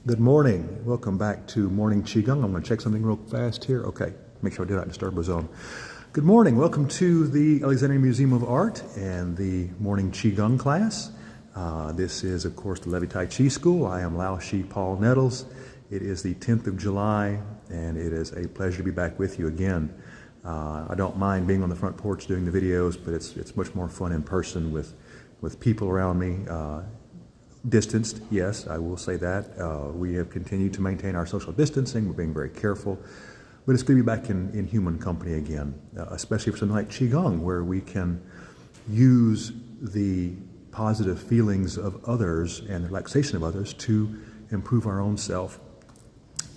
Good morning. Welcome back to Morning Qigong. I'm going to check something real fast here. Okay, make sure I do not disturb ozone. Good morning. Welcome to the Alexandria Museum of Art and the Morning Qigong class. This is, of course, the Levi Tai Chi School. I am Lao Shi Paul Nettles. It is the 10th of July, and it is a pleasure to be back with you again. I don't mind being on the front porch doing the videos, but it's much more fun in person with people around me. Distanced, yes, I will say that. We have continued to maintain our social distancing. We're being very careful. But it's good to be back in human company again, especially for something like Qigong, where we can use the positive feelings of others and the relaxation of others to improve our own self.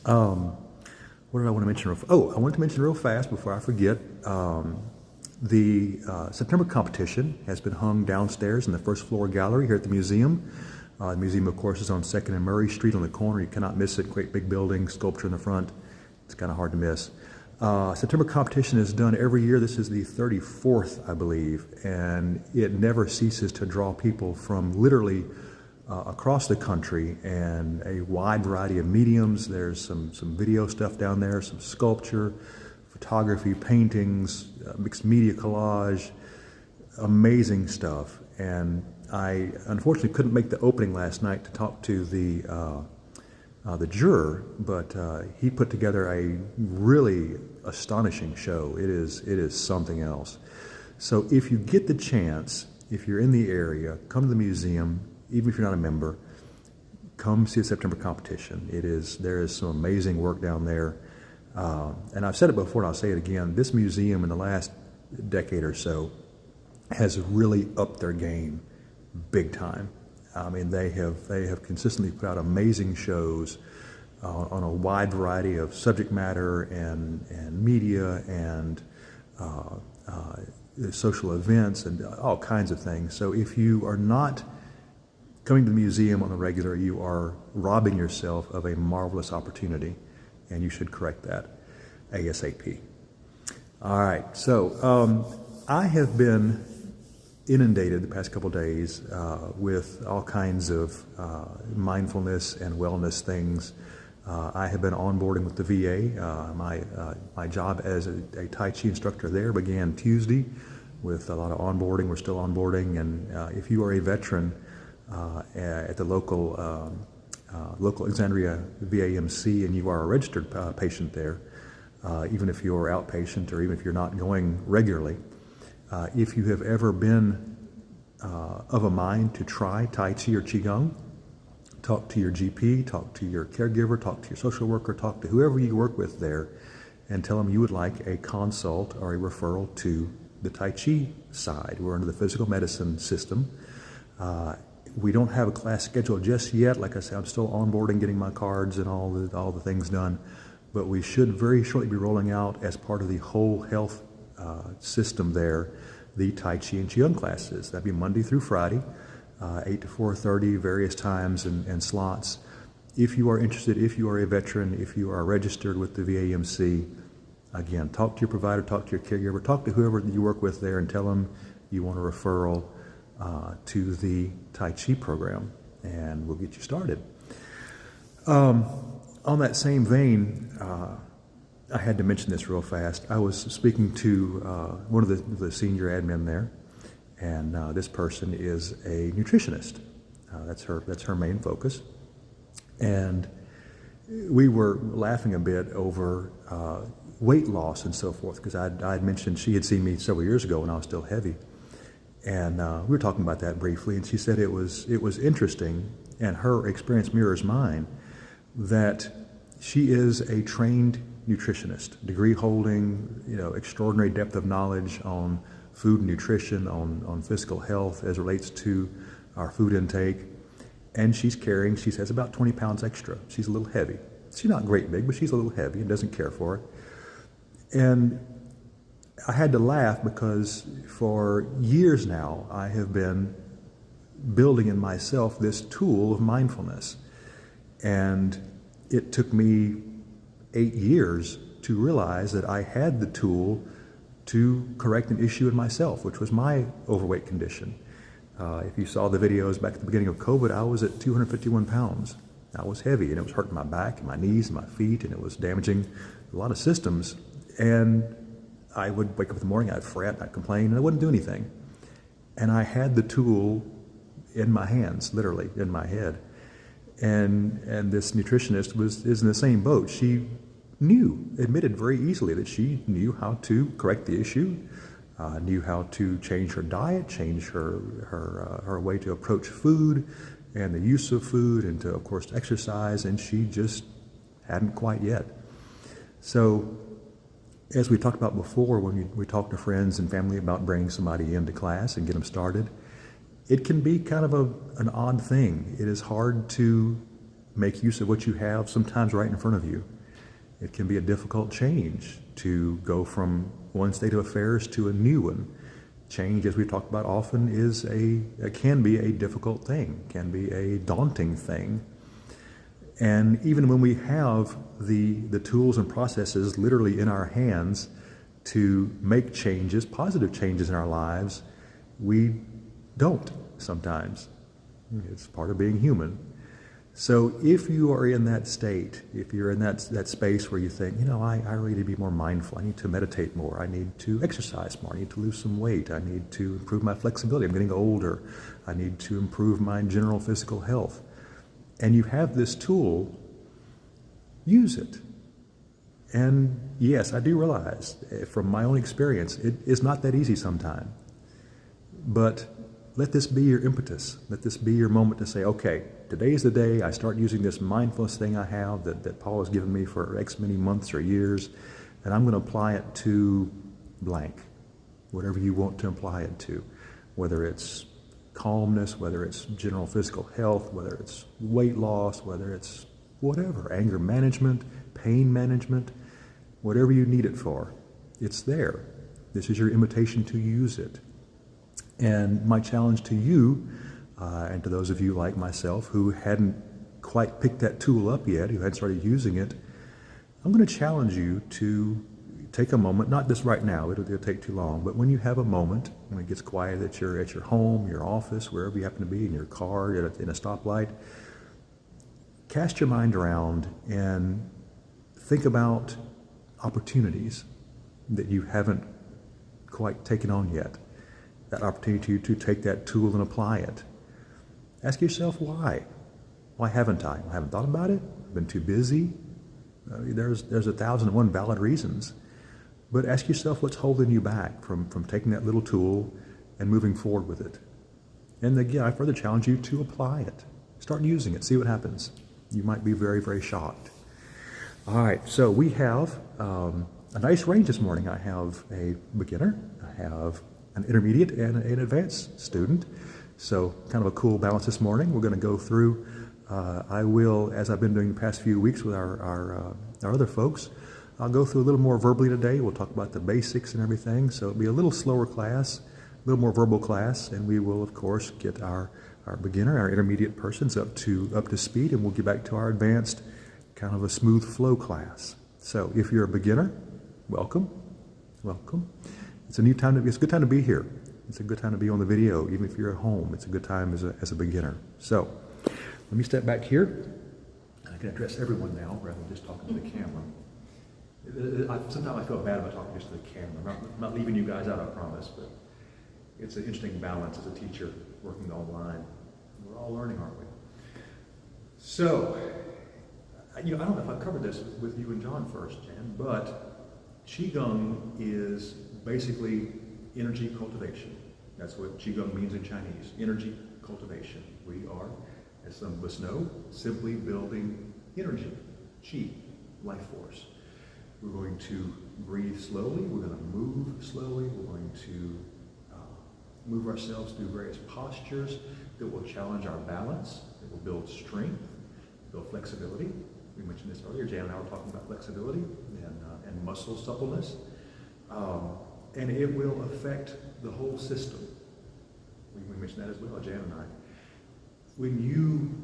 What did I want to mention? I wanted to mention real fast before I forget. The September competition has been hung downstairs in the first floor gallery here at the museum. The museum, of course, is on 2nd and Murray Street on the corner. You cannot miss it. Great big building, sculpture in the front. It's kind of hard to miss. September competition is done every year. This is the 34th, I believe, and it never ceases to draw people from literally across the country and a wide variety of mediums. There's some video stuff down there, some sculpture, photography, paintings, mixed media collage, amazing stuff. And I unfortunately couldn't make the opening last night to talk to the juror, but he put together a really astonishing show. It is something else. So if you get the chance, if you're in the area, come to the museum. Even if you're not a member, come see the September competition. There is some amazing work down there. And I've said it before and I'll say it again. This museum in the last decade or so has really upped their game big time. I mean, they have consistently put out amazing shows on a wide variety of subject matter and media and social events and all kinds of things. So if you are not coming to the museum on the regular, you are robbing yourself of a marvelous opportunity, and you should correct that ASAP. All right, so I have been inundated the past couple days with all kinds of mindfulness and wellness things. I have been onboarding with the VA. My job as a Tai Chi instructor there began Tuesday with a lot of onboarding. We're still onboarding, and if you are a veteran at the local Alexandria VAMC and you are a registered patient there, even if you're outpatient or even if you're not going regularly, if you have ever been of a mind to try Tai Chi or Qigong, talk to your GP, talk to your caregiver, talk to your social worker, talk to whoever you work with there, and tell them you would like a consult or a referral to the Tai Chi side. We're under the physical medicine system. We don't have a class scheduled just yet. Like I said, I'm still onboarding, getting my cards and all the things done. But we should very shortly be rolling out, as part of the whole health system there, the Tai Chi and Qigong classes. That'd be Monday through Friday, 8 to 4:30, various times and slots. If you are interested, if you are a veteran, if you are registered with the VAMC, again, talk to your provider, talk to your caregiver, talk to whoever you work with there and tell them you want a referral to the Tai Chi program, and we'll get you started. On that same vein, I had to mention this real fast. I was speaking to one of the senior admin there, and this person is a nutritionist. That's her main focus. And we were laughing a bit over weight loss and so forth, because I had mentioned she had seen me several years ago when I was still heavy. And we were talking about that briefly, and she said it was interesting, and her experience mirrors mine, that she is a trained nutritionist, degree holding, extraordinary depth of knowledge on food and nutrition, on physical health as it relates to our food intake. And she says, about 20 pounds extra. She's a little heavy. She's not great big, but she's a little heavy and doesn't care for it. And I had to laugh because for years now, I have been building in myself this tool of mindfulness. And it took me 8 years to realize that I had the tool to correct an issue in myself, which was my overweight condition. If you saw the videos back at the beginning of COVID, I was at 251 pounds. I was heavy, and it was hurting my back and my knees and my feet, and it was damaging a lot of systems. And I would wake up in the morning, I'd fret, I'd complain, and I wouldn't do anything. And I had the tool in my hands, literally in my head. And this nutritionist is in the same boat. She admitted very easily that she knew how to correct the issue, knew how to change her diet, change her way to approach food and the use of food, and to, of course, exercise, and she just hadn't quite yet. So, as we talked about before, when we talk to friends and family about bringing somebody into class and get them started, it can be kind of an odd thing. It is hard to make use of what you have sometimes right in front of you. It can be a difficult change to go from one state of affairs to a new one. Change, as we've talked about often, can be a difficult thing, can be a daunting thing. And even when we have the tools and processes literally in our hands to make changes, positive changes in our lives, we don't sometimes. It's part of being human. So if you are in that state, if you're in that space where you think, I really need to be more mindful, I need to meditate more, I need to exercise more, I need to lose some weight, I need to improve my flexibility, I'm getting older, I need to improve my general physical health, and you have this tool, use it. And yes, I do realize from my own experience, it is not that easy sometimes. But let this be your impetus. Let this be your moment to say, okay, today is the day I start using this mindfulness thing I have that Paul has given me for X many months or years, and I'm going to apply it to blank, whatever you want to apply it to, whether it's calmness, whether it's general physical health, whether it's weight loss, whether it's whatever, anger management, pain management, whatever you need it for, it's there. This is your invitation to use it. And my challenge to you, and to those of you like myself who hadn't quite picked that tool up yet, who hadn't started using it, I'm going to challenge you to take a moment, not just right now, it'll take too long, but when you have a moment, when it gets quiet at your home, your office, wherever you happen to be, in your car, in a stoplight, cast your mind around and think about opportunities that you haven't quite taken on yet. That opportunity to take that tool and apply it. Ask yourself why. Why haven't I? I haven't thought about it. I've been too busy. There's 1,001 valid reasons. But ask yourself what's holding you back from taking that little tool and moving forward with it. And again, I further challenge you to apply it. Start using it. See what happens. You might be very, very shocked. All right, so we have a nice range this morning. I have a beginner. I have an intermediate and an advanced student. So kind of a cool balance this morning. We're going to go through, I will, as I've been doing the past few weeks with our other folks, I'll go through a little more verbally today. We'll talk about the basics and everything. So it'll be a little slower class, a little more verbal class, and we will, of course, get our beginner, our intermediate persons up to speed, and we'll get back to our advanced, kind of a smooth flow class. So if you're a beginner, welcome. It's a good time to be here. It's a good time to be on the video, even if you're at home. It's a good time as a beginner. So let me step back here. I can address everyone now rather than just talking to the camera. Sometimes I feel bad about talking just to the camera. I'm not leaving you guys out, I promise, but it's an interesting balance as a teacher working online. We're all learning, aren't we? So, I don't know if I've covered this with you and John first, Jan, but Qigong is basically energy cultivation. That's what Qigong means in Chinese, energy cultivation. We are, as some of us know, simply building energy, qi, life force. We're going to breathe slowly, we're going to move slowly, we're going to move ourselves through various postures that will challenge our balance, that will build strength, build flexibility. We mentioned this earlier, Jan and I were talking about flexibility and muscle suppleness. And it will affect the whole system. We mentioned that as well, Jan and I. When you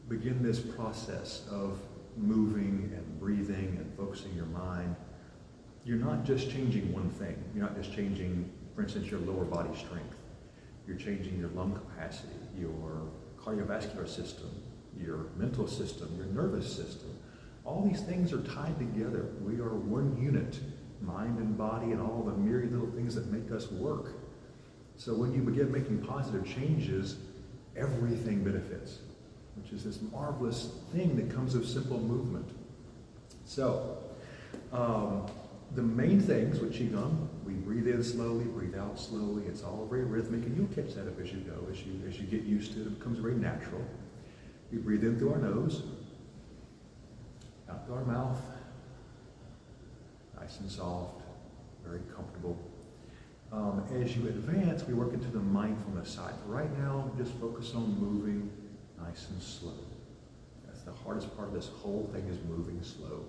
begin this process of moving and breathing and focusing your mind, you're not just changing one thing. You're not just changing, for instance, your lower body strength. You're changing your lung capacity, your cardiovascular system, your mental system, your nervous system. All these things are tied together. We are one unit, mind and body and all the myriad little things that make us work. So when you begin making positive changes, everything benefits, which is this marvelous thing that comes of simple movement. So, the main things with Qigong, we breathe in slowly, breathe out slowly. It's all very rhythmic, and you'll catch that up as you go, as you get used to it. It becomes very natural. We breathe in through our nose, out through our mouth, nice and soft, very comfortable. As you advance, we work into the mindfulness side. Right now, just focus on moving nice and slow. That's the hardest part of this whole thing, is moving slow.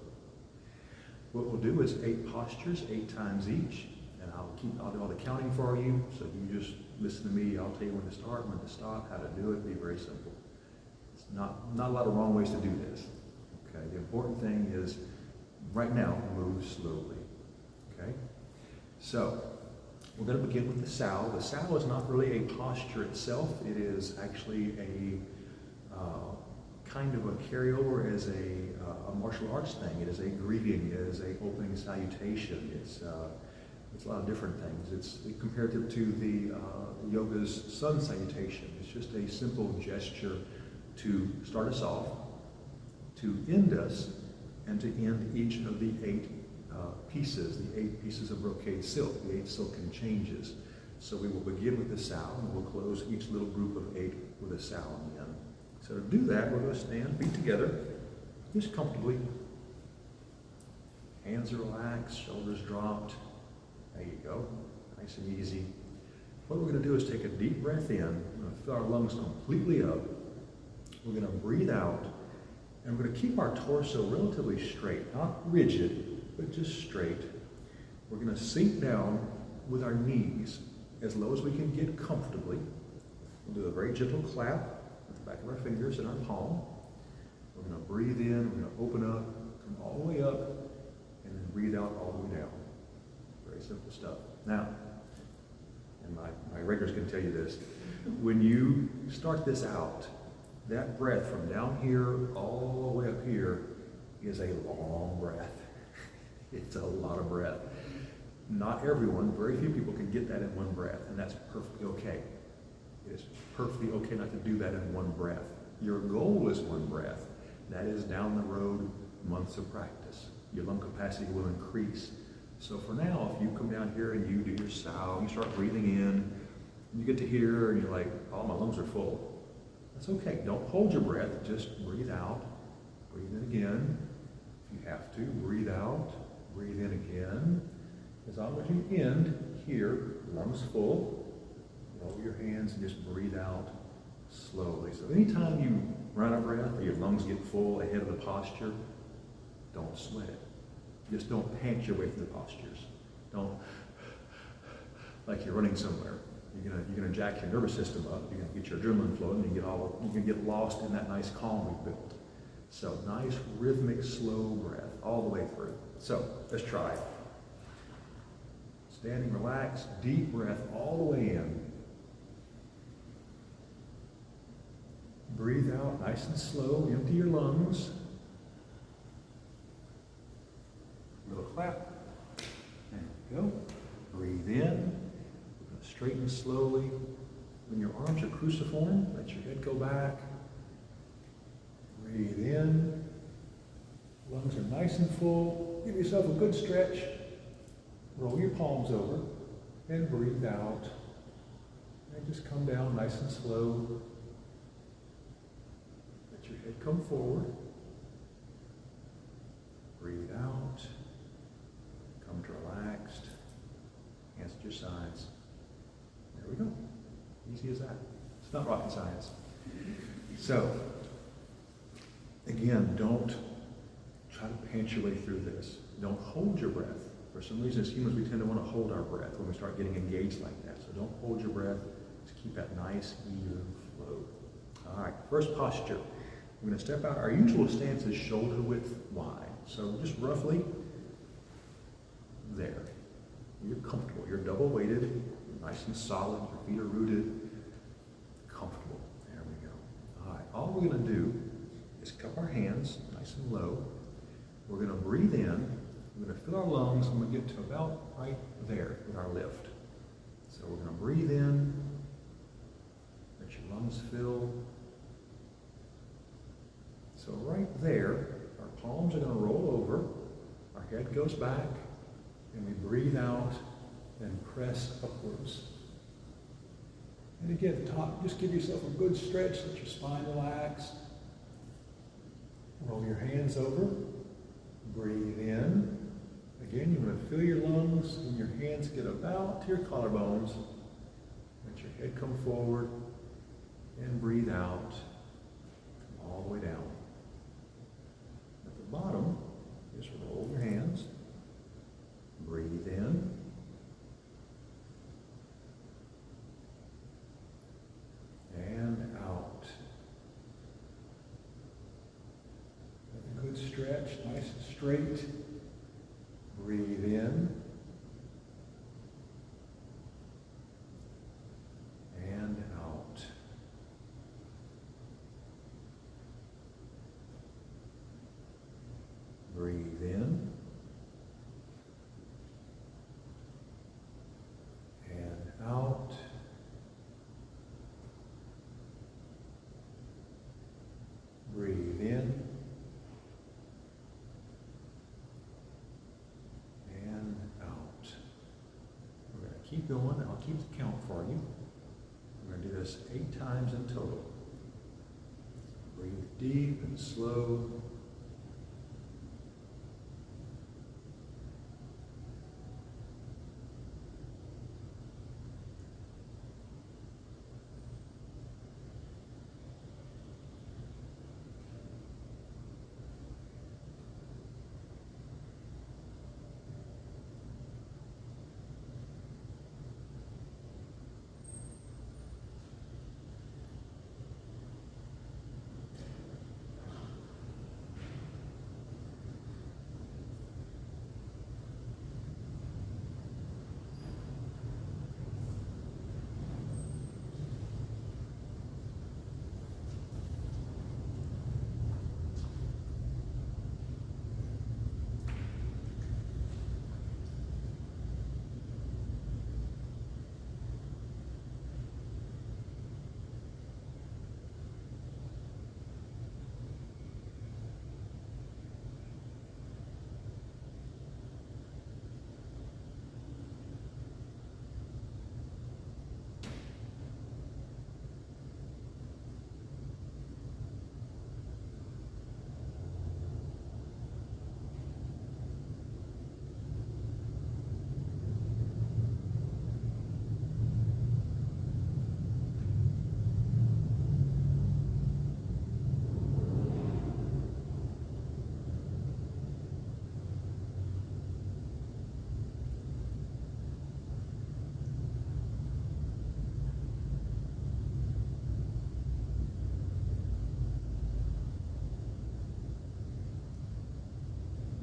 What we'll do is 8 postures, 8 times each, and I'll do all the counting for you, so you just listen to me. I'll tell you when to start, when to stop, how to do it. Be very simple. It's not a lot of wrong ways to do this. Okay, the important thing is, right now, move slowly. Okay, so we're going to begin with the Sao. The Sao is not really a posture itself. It is actually a kind of a carryover as a martial arts thing. It is a greeting. It is a opening salutation. It's a lot of different things. It's comparative to the yoga's sun salutation. It's just a simple gesture to start us off, to end us, and to end each of the 8 pieces, the 8 pieces of brocade silk, the 8 silken changes. So we will begin with the Sao, and we'll close each little group of 8 with a Sao in the end. So to do that, we're going to stand, feet together, just comfortably. Hands are relaxed, shoulders dropped. There you go, nice and easy. What we're going to do is take a deep breath in. We're going to fill our lungs completely up. We're going to breathe out, and we're going to keep our torso relatively straight, not rigid, but just straight. We're going to sink down with our knees as low as we can get comfortably. We'll do a very gentle clap with the back of our fingers in our palm. We're going to breathe in, we're going to open up, come all the way up, and then breathe out all the way down. Very simple stuff. Now, and my regulars can tell you this, when you start this out, that breath from down here all the way up here is a long breath. It's a lot of breath. Not everyone, very few people can get that in one breath, and that's perfectly okay. It is perfectly okay not to do that in one breath. Your goal is one breath. That is down the road, months of practice. Your lung capacity will increase. So for now, if you come down here and you do your Sao, you start breathing in, you get to here and you're like, oh, my lungs are full. That's okay. Don't hold your breath. Just breathe out. Breathe in again. If you have to, breathe out. Breathe in again. As long as you end here, lungs full, lower your hands and just breathe out slowly. So anytime you run out of breath or your lungs get full ahead of the posture, don't sweat it. Just don't pant your way through the postures. Don't, like you're running somewhere. You're gonna jack your nervous system up. You're gonna get your adrenaline flowing. You can get lost in that nice calm we've built. So nice rhythmic, slow breath all the way through. So let's try. Standing relaxed, deep breath all the way in. Breathe out nice and slow. Empty your lungs. Little clap. There we go. Breathe in. Straighten slowly. When your arms are cruciform, let your head go back. Breathe in. Lungs are nice and full. Give yourself a good stretch. Roll your palms over and breathe out. And just come down nice and slow. Let your head come forward. Breathe out. Come to relaxed. Hands at your sides. There we go. Easy as that. It's not rocket science. So, again, don't try to pant your way through this. Don't hold your breath. For some reason, as humans, we tend to want to hold our breath when we start getting engaged like that. So don't hold your breath. Just keep that nice, even flow. All right, first posture. We're going to step out. Our usual stance is shoulder width wide. So just roughly there. You're comfortable. You're double weighted. You're nice and solid. Your feet are rooted. Comfortable. There we go. All right. All we're going to do cup our hands nice and low. We're going to breathe in. We're going to fill our lungs, and we're going to get to about right there with our lift. So we're going to breathe in. Let your lungs fill. So right there, our palms are going to roll over. Our head goes back, and we breathe out and press upwards. And again, at the top, just give yourself a good stretch. Let your spine relax. Roll your hands over. Breathe in. Again, you want to fill your lungs when your hands get about to your collarbones. Let your head come forward and breathe out all the way down. At the bottom, just roll your hands. Breathe in. And out. Have a good stretch, nice and straight. Breathe in. And out. Breathe in. And out. Breathe in. And out. We're going to keep going. I'll keep the count for you. We're going to do this 8 times in total. Breathe deep and slow.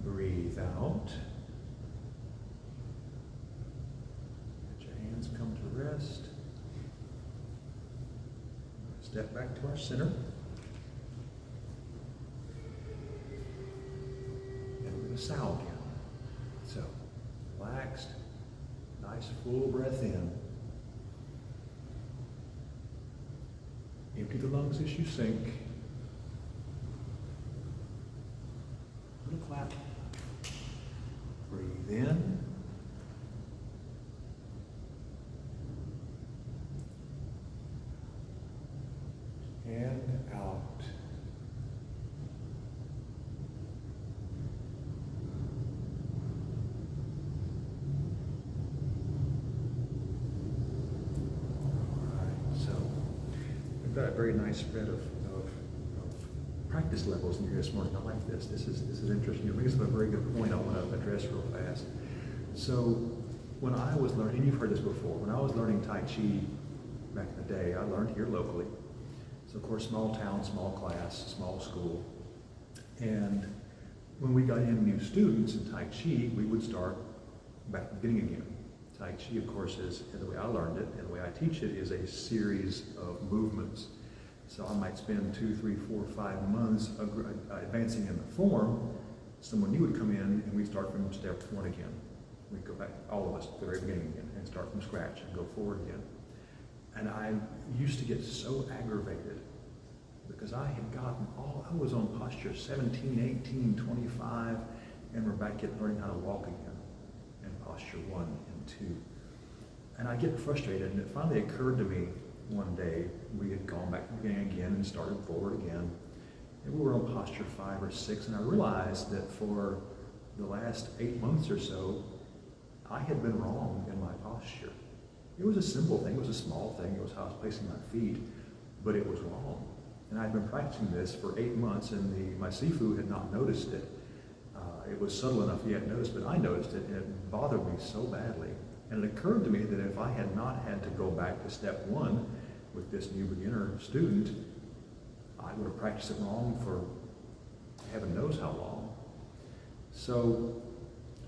Breathe out. Let your hands come to rest. Step back to our center. And we're going to sow again. So, relaxed, nice full breath in. Empty the lungs as you sink. Little clap. Breathe in. And out. Got a very nice spread of practice levels in here this morning. I like this. This is interesting. It brings up a very good point I want to address real fast. So when I was learning, and you've heard this before, when I was learning Tai Chi back in the day, I learned here locally. So of course, small town, small class, small school. And when we got in new students in Tai Chi, we would start back at the beginning again. Tai Chi, of course, is, the way I learned it, and the way I teach it, is a series of movements. So I might spend 2, 3, 4, 5 months advancing in the form. Someone new would come in and we'd start from step 1 again. We'd go back, all of us, to the very beginning again, and start from scratch and go forward again. And I used to get so aggravated because I had gotten I was on posture 17, 18, 25, and we're back at learning how to walk again in posture 1 and 2. And I get frustrated, and it finally occurred to me one day, we had gone back to the beginning again and started forward again. And we were on posture 5 or 6, and I realized that for the last 8 months or so, I had been wrong in my posture. It was a simple thing, it was a small thing, it was how I was placing my feet, but it was wrong. And I'd been practicing this for 8 months, and my Sifu had not noticed it. It was subtle enough he hadn't noticed, but I noticed it, and it bothered me so badly. And it occurred to me that if I had not had to go back to step 1 with this new beginner student, I would have practiced it wrong for heaven knows how long. So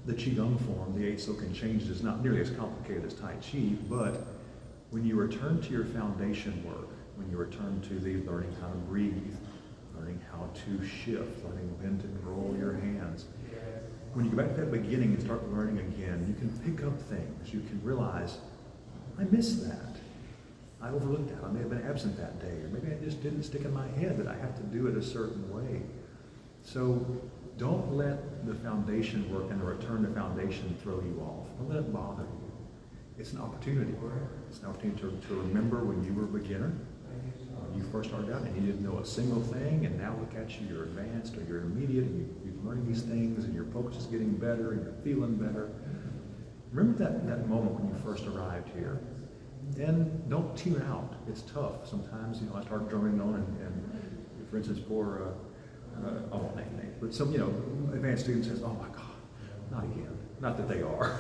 the Qigong form, the 8 silken changes, is not nearly as complicated as Tai Chi, but when you return to your foundation work, when you return to the learning how to breathe, learning how to shift, learning when to roll your hands, when you go back to that beginning and start learning again, you can pick up things. You can realize, I missed that. I overlooked that. I may have been absent that day, or maybe it just didn't stick in my head that I have to do it a certain way. So don't let the foundation work and the return to foundation throw you off. Don't let it bother you. It's an opportunity. It's an opportunity to remember when you were a beginner, when you first started out and you didn't know a single thing, and now look at you, you're advanced or you're intermediate, and you're learning these things, and your focus is getting better, and you're feeling better. Remember that moment when you first arrived here. And don't tune out. It's tough. Sometimes, I start drumming on, and for instance, I won't name names, but some, advanced student says, oh my God, not again. Not that they are.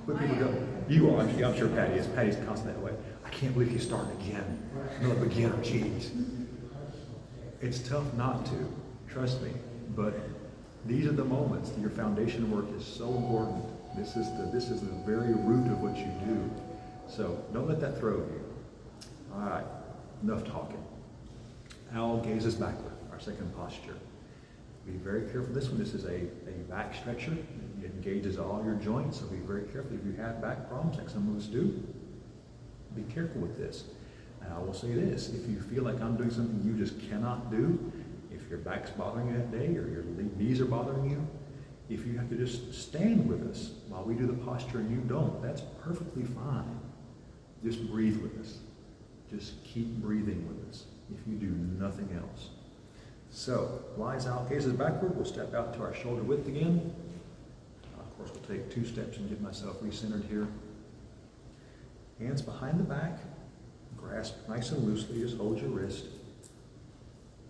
But people go, you are. I'm sure Patty is. Patty's constantly that way. I can't believe he's starting again. Another beginner, geez. It's tough not to, trust me. But these are the moments. Your foundation work is so important. This is the very root of what you do. So don't let that throw you. All right, enough talking. Owl gazes backward, our second posture. Be very careful. This one, this is a back stretcher. It engages all your joints, so be very careful. If you have back problems, like some of us do, be careful with this. And I will say this, if you feel like I'm doing something you just cannot do, if your back's bothering you that day, or your knees are bothering you, if you have to just stand with us while we do the posture and you don't, that's perfectly fine. Just breathe with us. Just keep breathing with us if you do nothing else. So, lies out, gazes backward. We'll step out to our shoulder width again. Of course, we'll take 2 steps and get myself recentered here. Hands behind the back. Grasp nice and loosely. Just hold your wrist.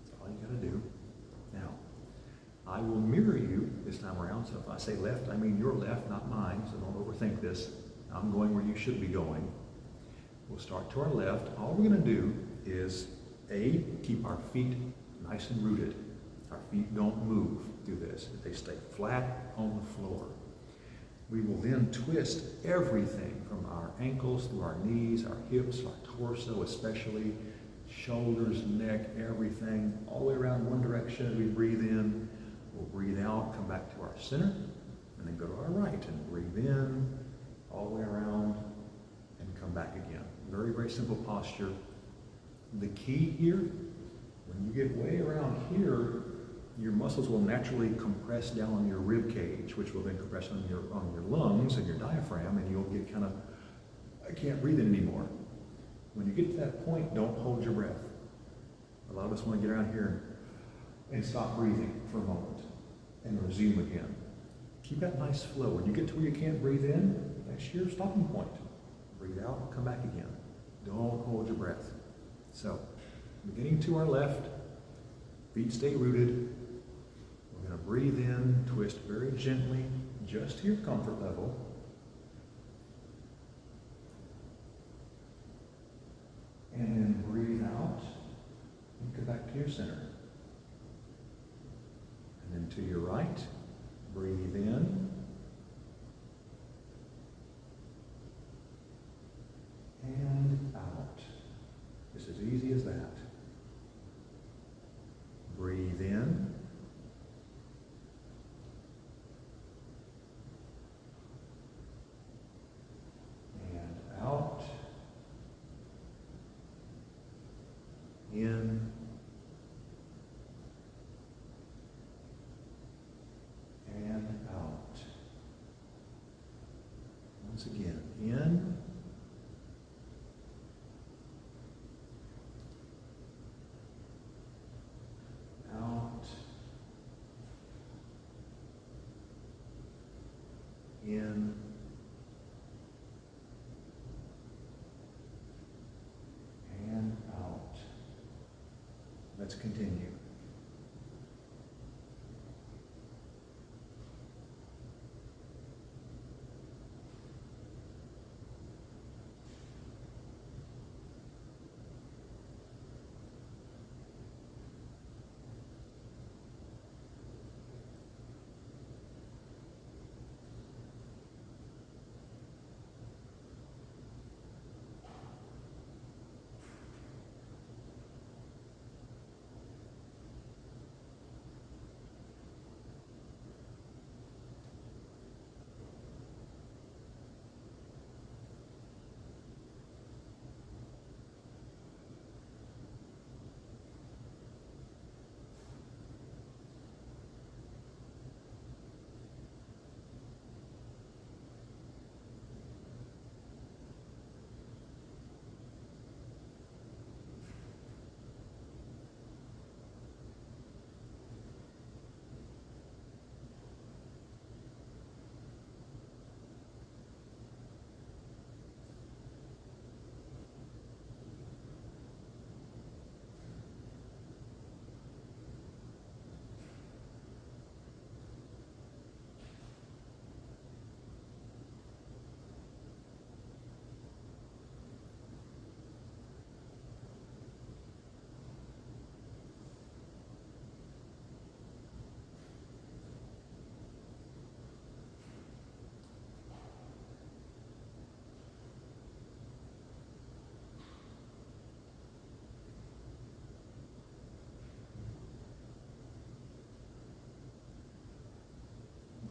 That's all you got to do. Now, I will mirror you this time around. So if I say left, I mean your left, not mine. So don't overthink this. I'm going where you should be going. We'll start to our left. All we're going to do is, A, keep our feet nice and rooted. Our feet don't move through this. They stay flat on the floor. We will then twist everything from our ankles through our knees, our hips, our torso especially, shoulders, neck, everything, all the way around one direction. We breathe in, we'll breathe out, come back to our center, and then go to our right and breathe in, all the way around, and come back again. Very, very simple posture. The key here, when you get way around here, your muscles will naturally compress down on your rib cage, which will then compress on your lungs and your diaphragm, and you'll get kind of, I can't breathe anymore. When you get to that point, don't hold your breath. A lot of us want to get around here and stop breathing for a moment and resume again. Keep that nice flow. When you get to where you can't breathe in, that's your stopping point. Breathe out, come back again. Don't hold your breath. So, beginning to our left, feet stay rooted. We're going to breathe in, twist very gently, just to your comfort level. And then breathe out and come back to your center. And then to your right, breathe in. And out. It's as easy as that. Once again, in, out, in, and out. Let's continue.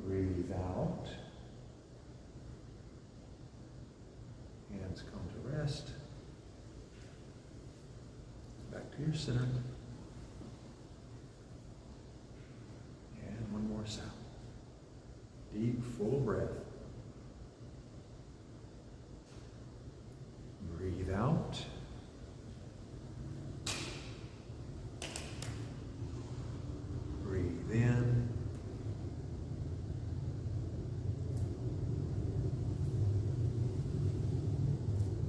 Breathe out. Hands come to rest. Back to your center. And one more sound. Deep, full breath. Breathe out. Breathe in.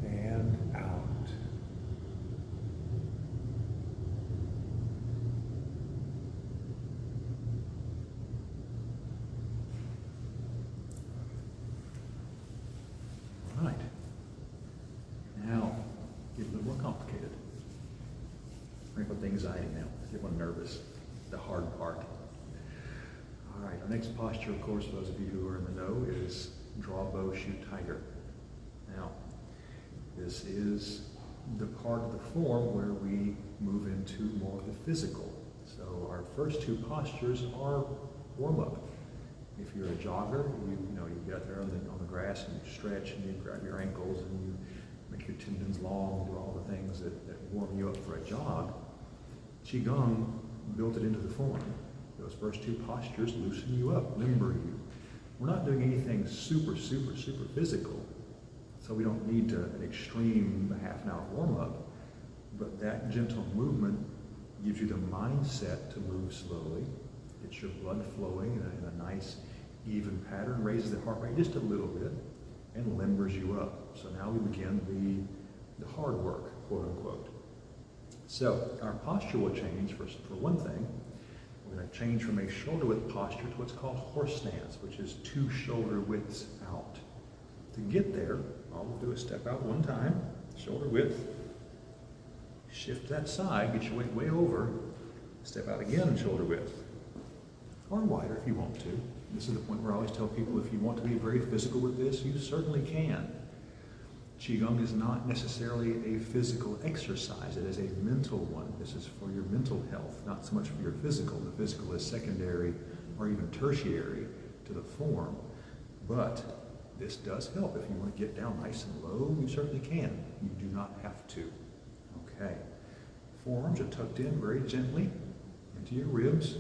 And out. All right. Now, get a little more complicated. Bring up with anxiety now. Everyone nervous. The hard part. All right, our next posture, of course, for those of you who are in the know, is draw bow, shoot tiger. Now, this is the part of the form where we move into more of the physical. So our first two postures are warm-up. If you're a jogger, you get out there on the grass and you stretch and you grab your ankles and you make your tendons long, do all the things that warm you up for a jog. Qigong built it into the form. Those first two postures loosen you up, limber you. We're not doing anything super, super, super physical, so we don't need an extreme half-an-hour warm-up, but that gentle movement gives you the mindset to move slowly, gets your blood flowing in a nice, even pattern, raises the heart rate just a little bit, and limbers you up. So now we begin the hard work, quote unquote. So our posture will change for one thing. We're going to change from a shoulder width posture to what's called horse stance, which is 2 shoulder widths out. To get there, all we'll do is step out one time, shoulder width, shift that side, get your weight way over, step out again, shoulder width, or wider if you want to. This is the point where I always tell people, if you want to be very physical with this, you certainly can. Qigong is not necessarily a physical exercise, it is a mental one. This is for your mental health, not so much for your physical. The physical is secondary or even tertiary to the form. But this does help. If you want to get down nice and low, you certainly can. You do not have to. Okay. Forearms are tucked in very gently into your ribs.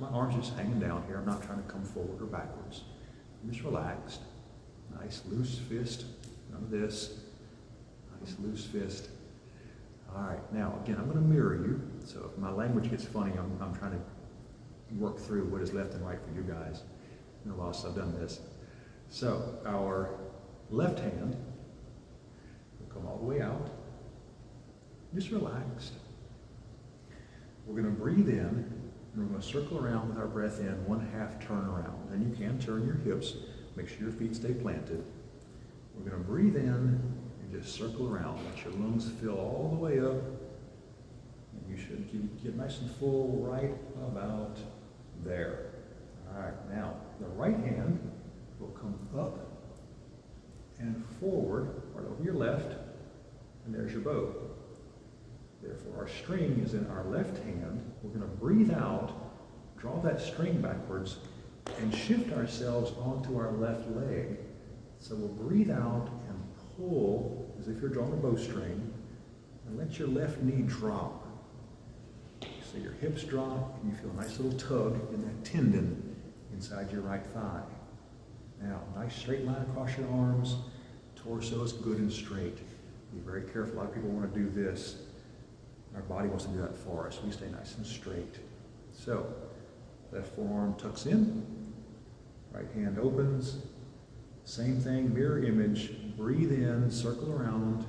My arms just hanging down here. I'm not trying to come forward or backwards. I'm just relaxed. Nice loose fist. None of this. Nice loose fist. All right, now again, I'm going to mirror you. So if my language gets funny, I'm trying to work through what is left and right for you guys. In a while since I've done this. So our left hand will come all the way out, just relaxed. We're going to breathe in, and we're going to circle around with our breath in, 1/2 turn around. And you can turn your hips, make sure your feet stay planted. We're going to breathe in and just circle around. Let your lungs fill all the way up. And you should get nice and full right about there. All right, now the right hand will come up and forward, right over your left, and there's your bow. Therefore, our string is in our left hand. We're going to breathe out, draw that string backwards, and shift ourselves onto our left leg. So we'll breathe out and pull as if you're drawing a bowstring, and let your left knee drop. So your hips drop, and you feel a nice little tug in that tendon inside your right thigh. Now, nice straight line across your arms. Torso is good and straight. Be very careful. A lot of people want to do this. Our body wants to do that for us. We stay nice and straight. So, left forearm tucks in. Right hand opens. Same thing, mirror image. Breathe in, circle around.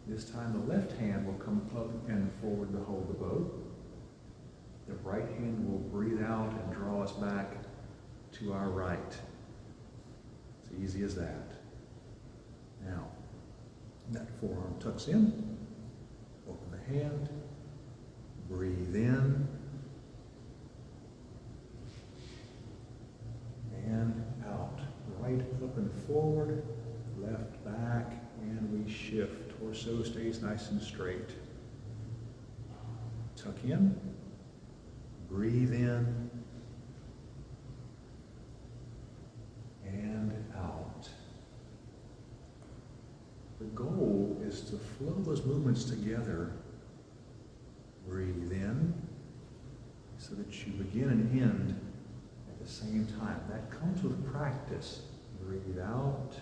This time the left hand will come up and forward to hold the bow. The right hand will breathe out and draw us back to our right. It's easy as that. Now, that forearm tucks in. Open the hand. Breathe in. And out. Right up and forward. Left back. And we shift. Torso stays nice and straight. Tuck in. Breathe in. And out. The goal is to flow those movements together. Breathe in so that you begin and end at the same time. That comes with practice. Breathe out.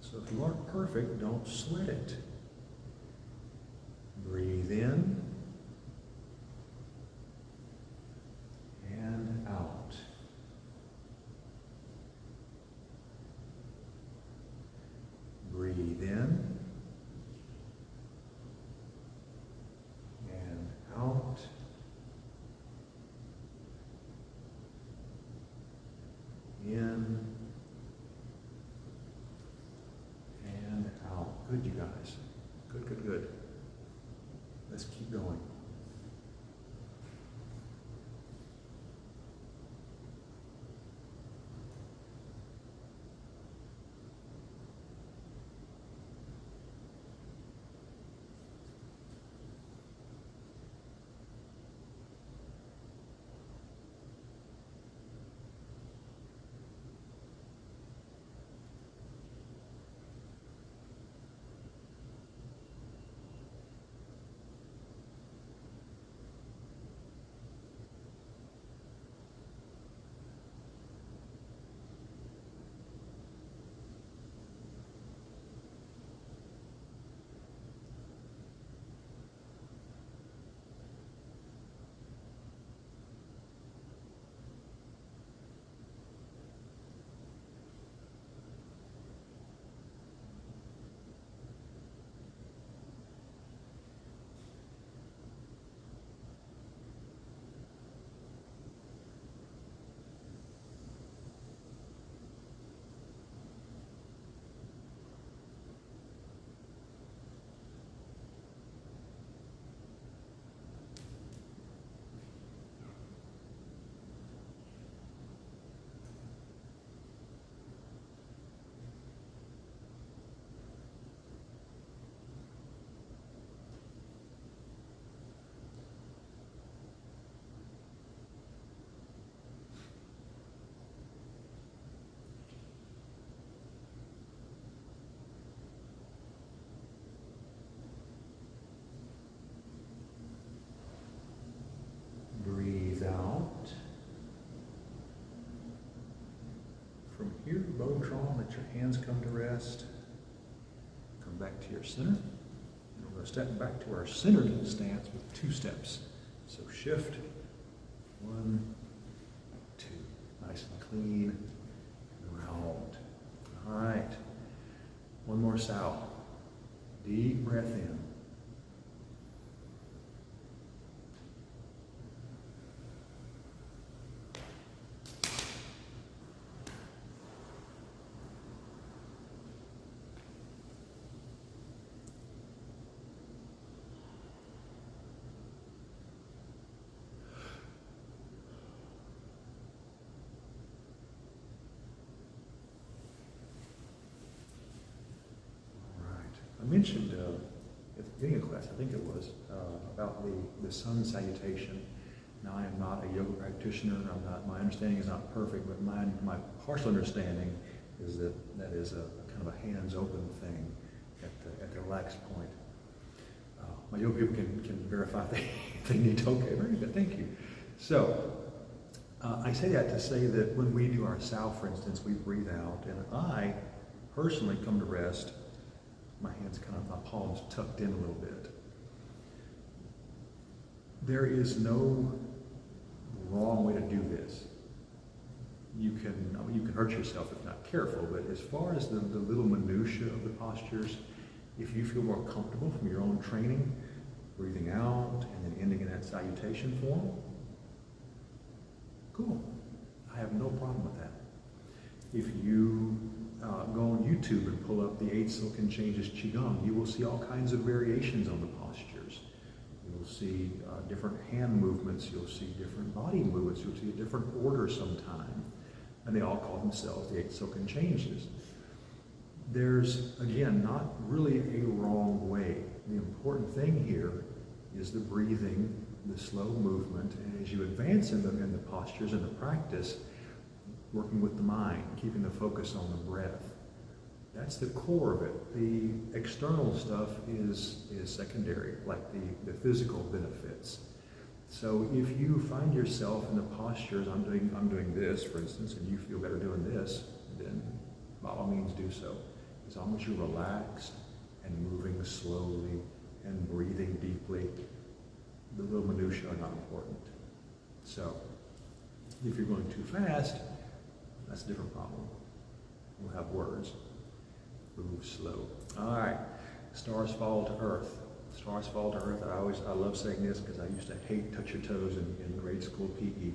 So if you aren't perfect, don't sweat it. Breathe in and out. Breathe in and out. In and out. Good, you guys. Good, good, good. Let's keep going. bow drawn, let your hands come to rest. Come back to your center. And we're going to step back to our centered stance with 2 steps. So shift, 1, 2. Nice and clean, round. All right. One more sow. Deep breath in. I mentioned at the beginning of class, I think it was, about the sun salutation. Now, I am not a yoga practitioner. My understanding is not perfect, but my partial understanding is that is a kind of a hands-open thing at the relaxed point. My yoga people can verify if they need to. Okay, very good, thank you. So, I say that to say that when we do our sow, for instance, we breathe out, and I personally come to rest. My hands my palms tucked in a little bit. There is no wrong way to do this. You can hurt yourself if not careful, but as far as the little minutia of the postures, if you feel more comfortable from your own training, breathing out and then ending in that salutation form, cool. I have no problem with that. If you go on YouTube and pull up the 8 Silken Changes Qigong, you will see all kinds of variations on the postures. You'll see different hand movements, you'll see different body movements, you'll see a different order sometime, and they all call themselves the 8 Silken Changes. There's, again, not really a wrong way. The important thing here is the breathing, the slow movement, and as you advance in the postures and the practice, working with the mind, keeping the focus on the breath. That's the core of it. The external stuff is secondary, like the physical benefits. So if you find yourself in the postures, I'm doing this, for instance, and you feel better doing this, then by all means do so. As long as you're relaxed and moving slowly and breathing deeply, the little minutiae are not important. So if you're going too fast, that's a different problem. We'll have words. Move slow. All right. Stars fall to earth. Stars fall to earth. I love saying this because I used to hate touch your toes in grade school PE.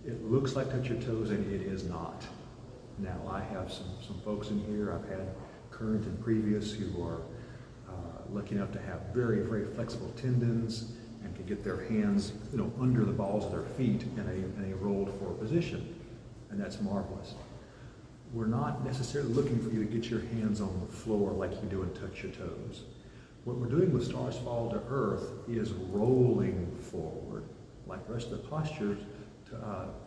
It looks like touch your toes and it is not. Now I have some folks in here I've had current and previous who are lucky enough to have very, very flexible tendons and can get their hands under the balls of their feet in a rolled forward position. And that's marvelous. We're not necessarily looking for you to get your hands on the floor like you do in touch your toes. What we're doing with Stars Fall to Earth is rolling forward. Like the rest of the postures,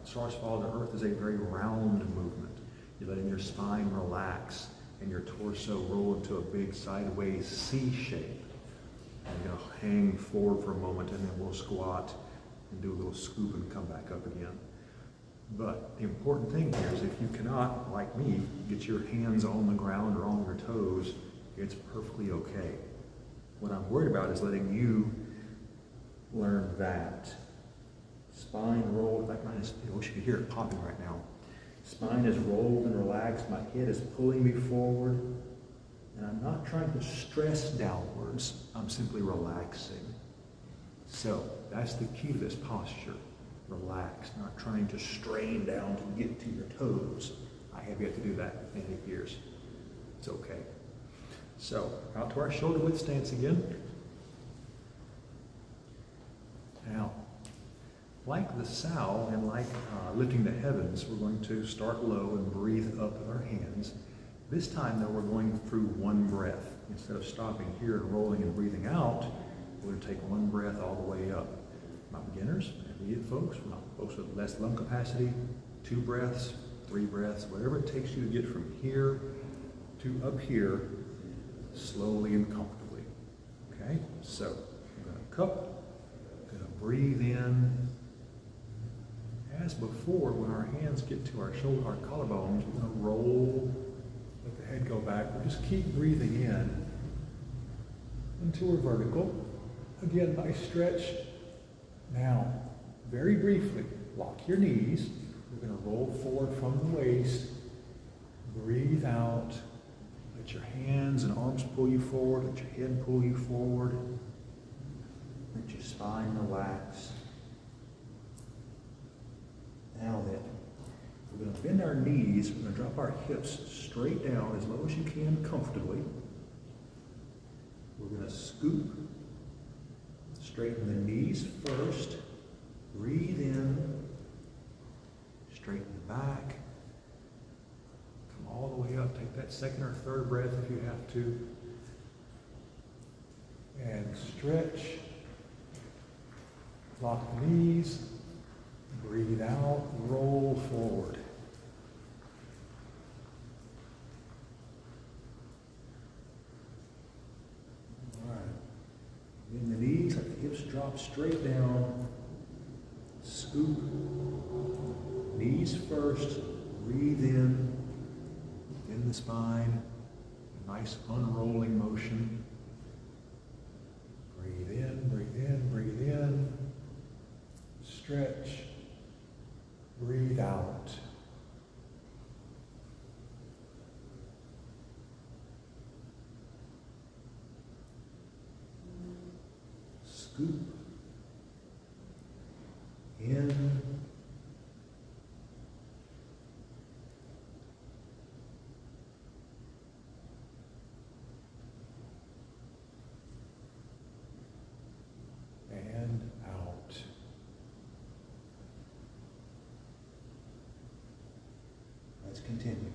Stars Fall to Earth is a very round movement. You're letting your spine relax and your torso roll into a big sideways C shape. And you're going to hang forward for a moment and then we'll squat and do a little scoop and come back up again. But the important thing here is if you cannot, like me, get your hands on the ground or on your toes, it's perfectly okay. What I'm worried about is letting you learn that. Spine rolled, like mine is, I wish you could hear it popping right now. Spine is rolled and relaxed, my head is pulling me forward, and I'm not trying to stress downwards, I'm simply relaxing. So that's the key to this posture. Relax, not trying to strain down to get to your toes. I have yet to do that in 8 years. It's okay. So, out to our shoulder width stance again. Now, like the sow and like lifting the heavens, we're going to start low and breathe up with our hands. This time, though, we're going through one breath. Instead of stopping here and rolling and breathing out, we're going to take one breath all the way up. My beginners, intermediate folks with less lung capacity, 2 breaths, 3 breaths, whatever it takes you to get from here to up here, slowly and comfortably. Okay, so I'm going to cup, I'm going to breathe in as before, when our hands get to our shoulder, our collarbones, we're going to roll, let the head go back. We'll just keep breathing in until we're vertical. Again, nice stretch. Now, very briefly, lock your knees. We're going to roll forward from the waist. Breathe out. Let your hands and arms pull you forward. Let your head pull you forward. Let your spine relax. Now then, we're going to bend our knees. We're going to drop our hips straight down as low as you can comfortably. We're going to scoop. Straighten the knees first. Breathe in. Straighten the back. Come all the way up. Take that second or third breath if you have to. And stretch. Lock the knees. Breathe out. Roll forward. All right. Bend the knees, let the hips drop straight down. Scoop. Knees first. Breathe in. Bend the spine. Nice unrolling motion. Breathe in, breathe in, breathe in. Stretch. Breathe out. Scoop. In. And out. Let's continue.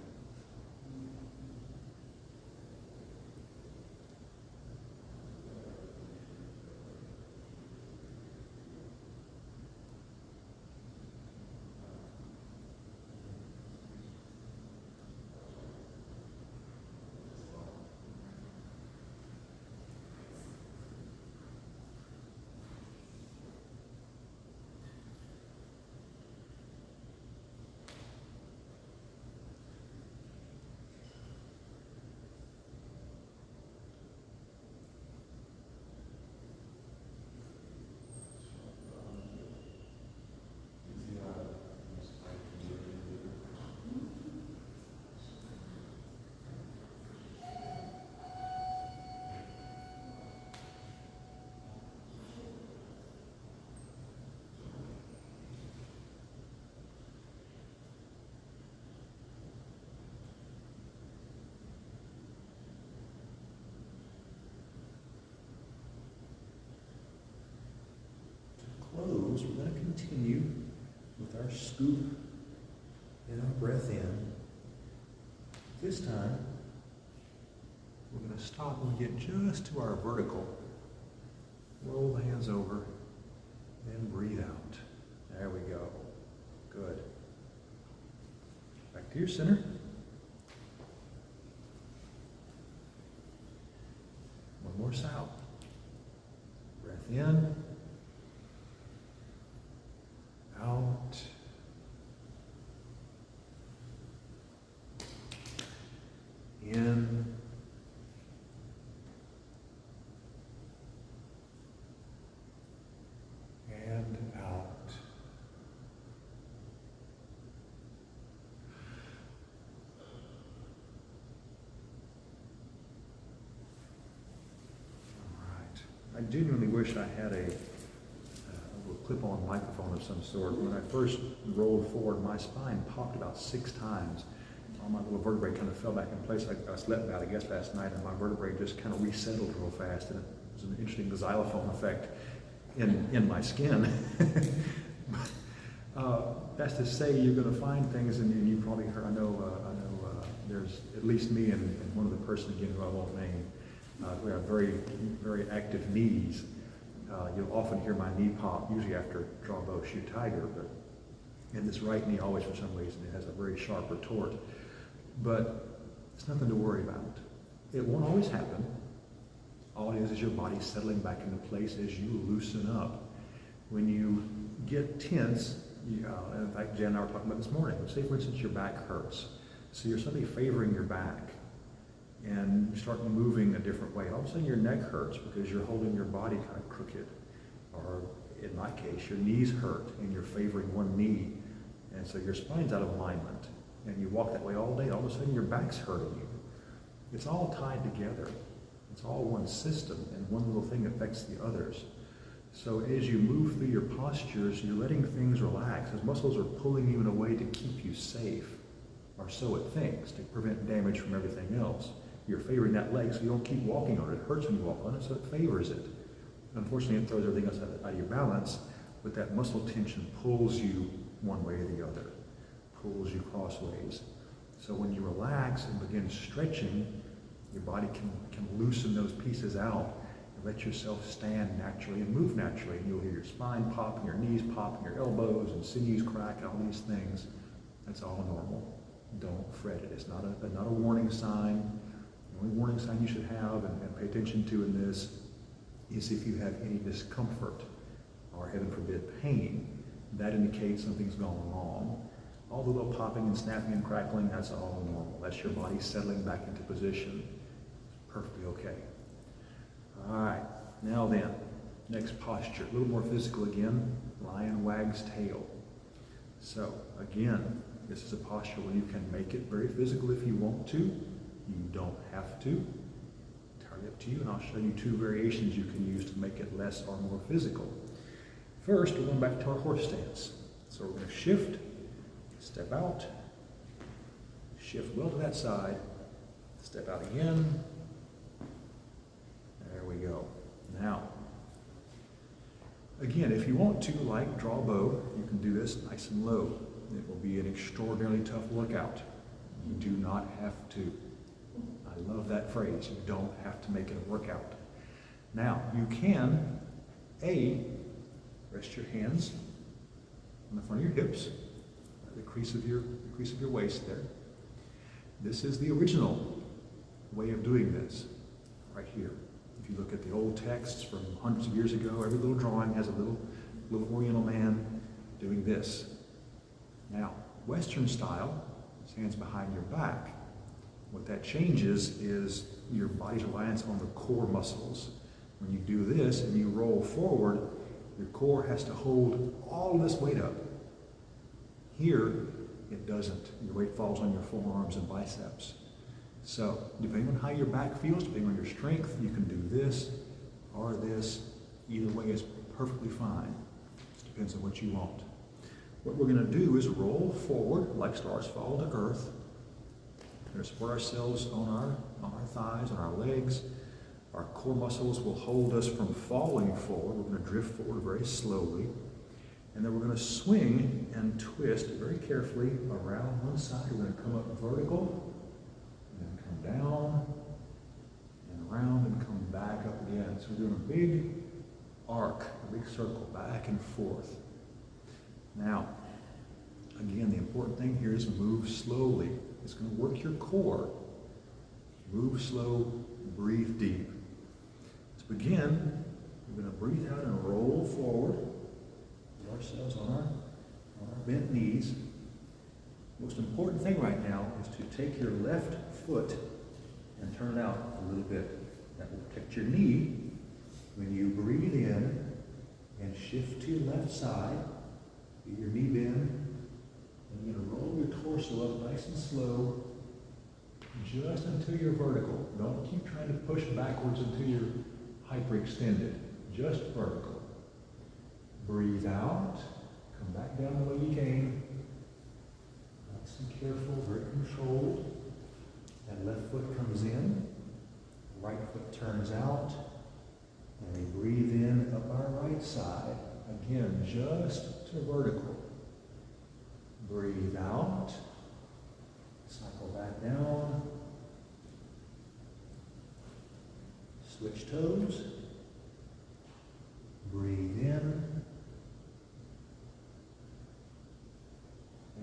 Close, we're going to continue with our scoop and our breath in. This time, we're going to stop and get just to our vertical. Roll the hands over, then breathe out. There we go. Good. Back to your center. One more out. Breath in. Out. In. And out. All right. I genuinely wish I had a clip-on microphone of some sort. When I first rolled forward, my spine popped about 6 times. All my little vertebrae kind of fell back in place. I slept bad, I guess, last night, and my vertebrae just kind of resettled real fast, and it was an interesting xylophone effect in my skin. That's to say, you're going to find things, and you probably heard. I know. There's at least me and one other person again who I won't name. We have very, very active knees. You'll often hear my knee pop, usually after draw bow, shoot tiger, but in this right knee, always for some reason, it has a very sharp retort. But it's nothing to worry about. It won't always happen. All it is your body settling back into place as you loosen up. When you get tense, in fact, Jen and I were talking about this morning. Say, for instance, your back hurts. So you're suddenly favoring your back, and you start moving a different way. All of a sudden, your neck hurts because you're holding your body kind of crooked. Or in my case, your knees hurt, and you're favoring one knee, and so your spine's out of alignment. And you walk that way all day, and all of a sudden, your back's hurting you. It's all tied together. It's all one system, and one little thing affects the others. So as you move through your postures, you're letting things relax. Those muscles are pulling you in a way to keep you safe, or so it thinks, to prevent damage from everything else. You're favoring that leg so you don't keep walking on it. It hurts when you walk on it, so it favors it. Unfortunately, it throws everything else out of your balance, but that muscle tension pulls you one way or the other, pulls you crossways. So when you relax and begin stretching, your body can loosen those pieces out and let yourself stand naturally and move naturally. And you'll hear your spine pop, and your knees pop, and your elbows and sinews crack, and all these things. That's all normal. Don't fret it. It's not a warning sign. The only warning sign you should have and pay attention to in this is if you have any discomfort or, heaven forbid, pain. That indicates something's gone wrong. All the little popping and snapping and crackling, that's all normal. That's your body settling back into position. Perfectly okay. All right, now then, next posture. A little more physical again. Lion wags tail. So again, this is a posture where you can make it very physical if you want to. You don't have to. Entirely up to you, and I'll show you two variations you can use to make it less or more physical. First, we're going back to our horse stance. So we're going to shift, step out, shift well to that side, step out again. There we go. Now, again, if you want to, like draw a bow, you can do this nice and low. It will be an extraordinarily tough workout. You do not have to. I love that phrase. You don't have to make it a workout. Now, you can, rest your hands on the front of your hips, the crease of your waist there. This is the original way of doing this, right here. If you look at the old texts from hundreds of years ago, every little drawing has a little Oriental man doing this. Now, Western style, hands behind your back. What that changes is your body's reliance on the core muscles. When you do this and you roll forward, your core has to hold all this weight up. Here, it doesn't. Your weight falls on your forearms and biceps. So, depending on how your back feels, depending on your strength, you can do this or this. Either way is perfectly fine. It depends on what you want. What we're going to do is roll forward like stars fall to earth. We're going to support ourselves on our thighs, on our legs. Our core muscles will hold us from falling forward. We're going to drift forward very slowly. And then we're going to swing and twist very carefully around one side. We're going to come up vertical, and then come down, and around, and come back up again. So we're doing a big arc, a big circle, back and forth. Now, again, the important thing here is move slowly. It's going to work your core. Move slow, breathe deep. To begin, we're going to breathe out and roll forward. Put ourselves on our bent knees. Most important thing right now is to take your left foot and turn it out a little bit. That will protect your knee. When you breathe in and shift to your left side, get your knee bend, and you're going to roll your torso up nice and slow, just until you're vertical. Don't keep trying to push backwards until you're hyperextended. Just vertical. Breathe out. Come back down the way you came. Nice and careful, very controlled. That left foot comes in. Right foot turns out. And we breathe in up our right side. Again, just to vertical. Breathe out. Cycle back down. Switch toes. Breathe in.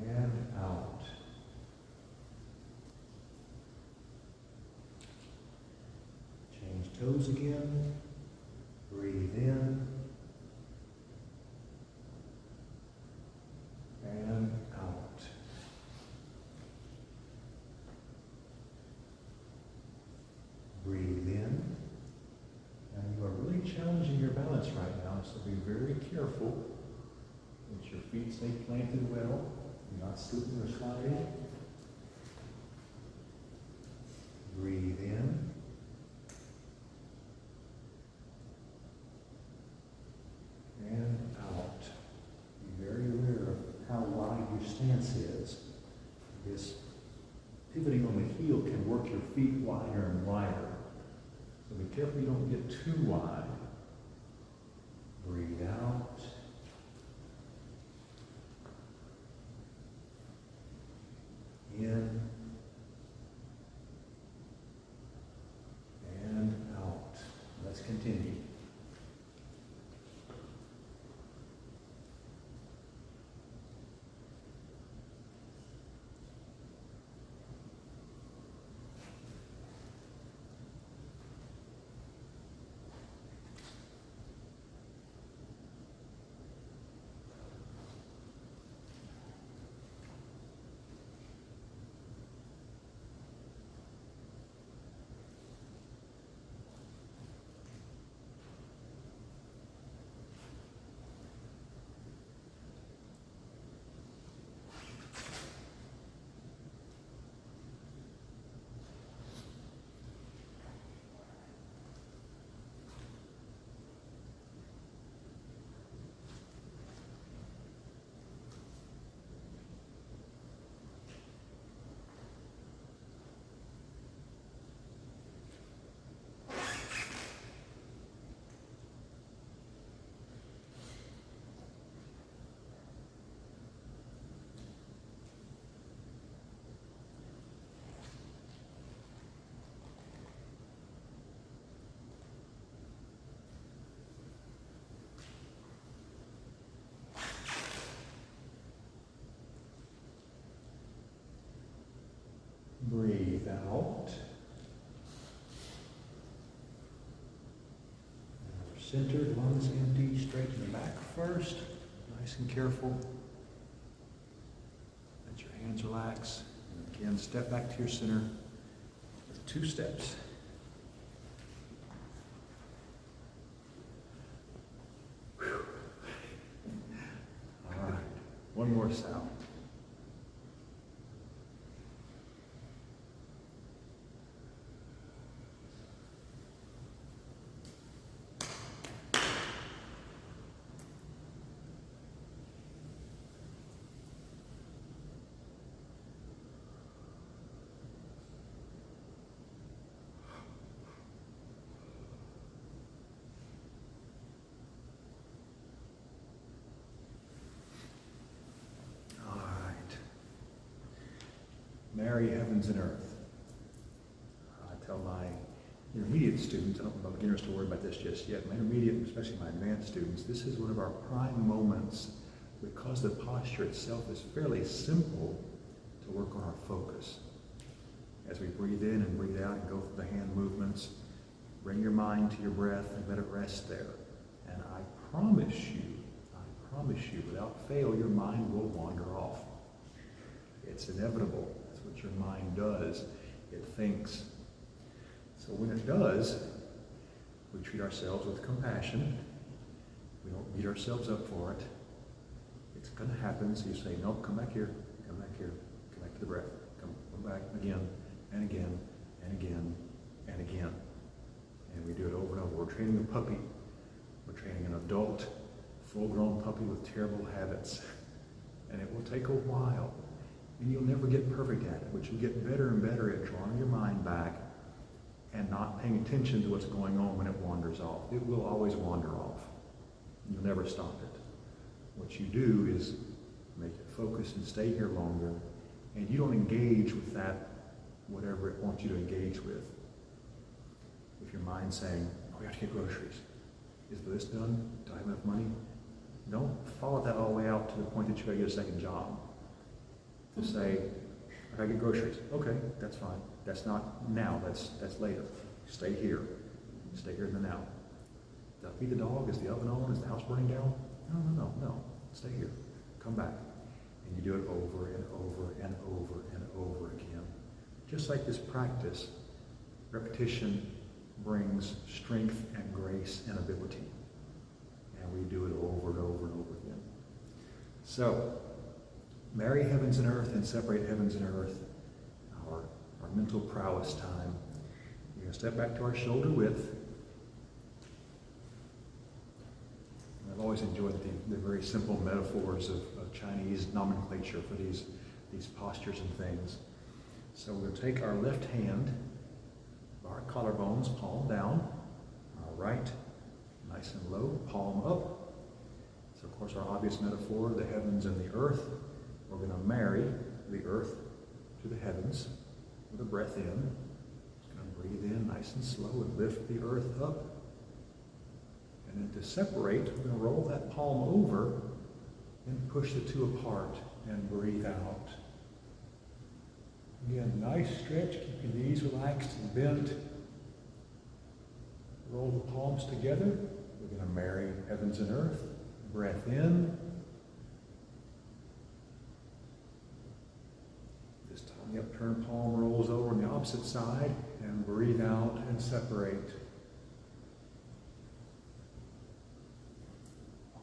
And out. Change toes again. Breathe in. Feet stay planted well. You're not scooping or sliding. Breathe in. And out. Be very aware of how wide your stance is. This pivoting on the heel can work your feet wider and wider. So be careful you don't get too wide. Breathe out. In. And out. Let's continue. Breathe out. We're centered, lungs empty, straighten the back first. Nice and careful. Let your hands relax. And again, step back to your center with 2 steps. Whew. All right. One more sound. Marry heavens and earth. I tell my intermediate students, I don't want beginners to worry about this just yet, my intermediate, especially my advanced students, this is one of our prime moments because the posture itself is fairly simple to work on our focus. As we breathe in and breathe out and go through the hand movements, bring your mind to your breath and let it rest there. And I promise you, without fail, your mind will wander off. It's inevitable. That's what your mind does. It thinks. So when it does, we treat ourselves with compassion. We don't beat ourselves up for it. It's going to happen. So you say, no, come back here, come back here, come back to the breath. Come back again and again and again and again. And we do it over and over. We're training a puppy. We're training an adult, full-grown puppy with terrible habits. And it will take a while. And you'll never get perfect at it, but you'll get better and better at drawing your mind back and not paying attention to what's going on when it wanders off. It will always wander off. You'll never stop it. What you do is make it focus and stay here longer, and you don't engage with that, whatever it wants you to engage with. If your mind's saying, oh, we have to get groceries. Is this done? Do I have enough money? Don't follow that all the way out to the point that you gotta get a second job. To say, I gotta get groceries. Okay, that's fine. That's not now, that's later. Stay here. Stay here in the now. Did I feed the dog? Is the oven on? Is the house burning down? No. Stay here. Come back. And you do it over and over and over and over again. Just like this practice, repetition brings strength and grace and ability. And we do it over and over and over again. So, marry heavens and earth and separate heavens and earth, our mental prowess time. We're going to step back to our shoulder width. And I've always enjoyed the very simple metaphors of Chinese nomenclature for these postures and things. So we'll take our left hand, our collarbones, palm down, our right, nice and low, palm up. So of course our obvious metaphor, the heavens and the earth. We're going to marry the earth to the heavens with a breath in. Just going to breathe in nice and slow and lift the earth up. And then to separate, we're going to roll that palm over and push the two apart and breathe out. Again, nice stretch, keep your knees relaxed and bent. Roll the palms together. We're going to marry heavens and earth. Breath in. This time the upturned palm rolls over on the opposite side and breathe out and separate.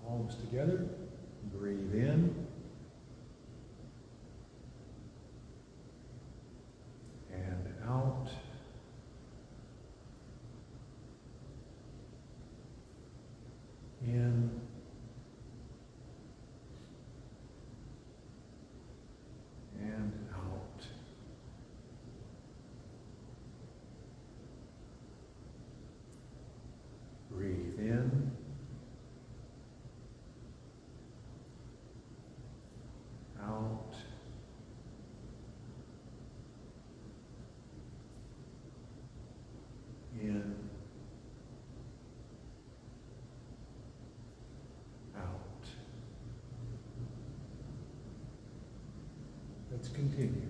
Palms together. Breathe in. And out. In. And out. Breathe in. Out. In. Out. Let's continue.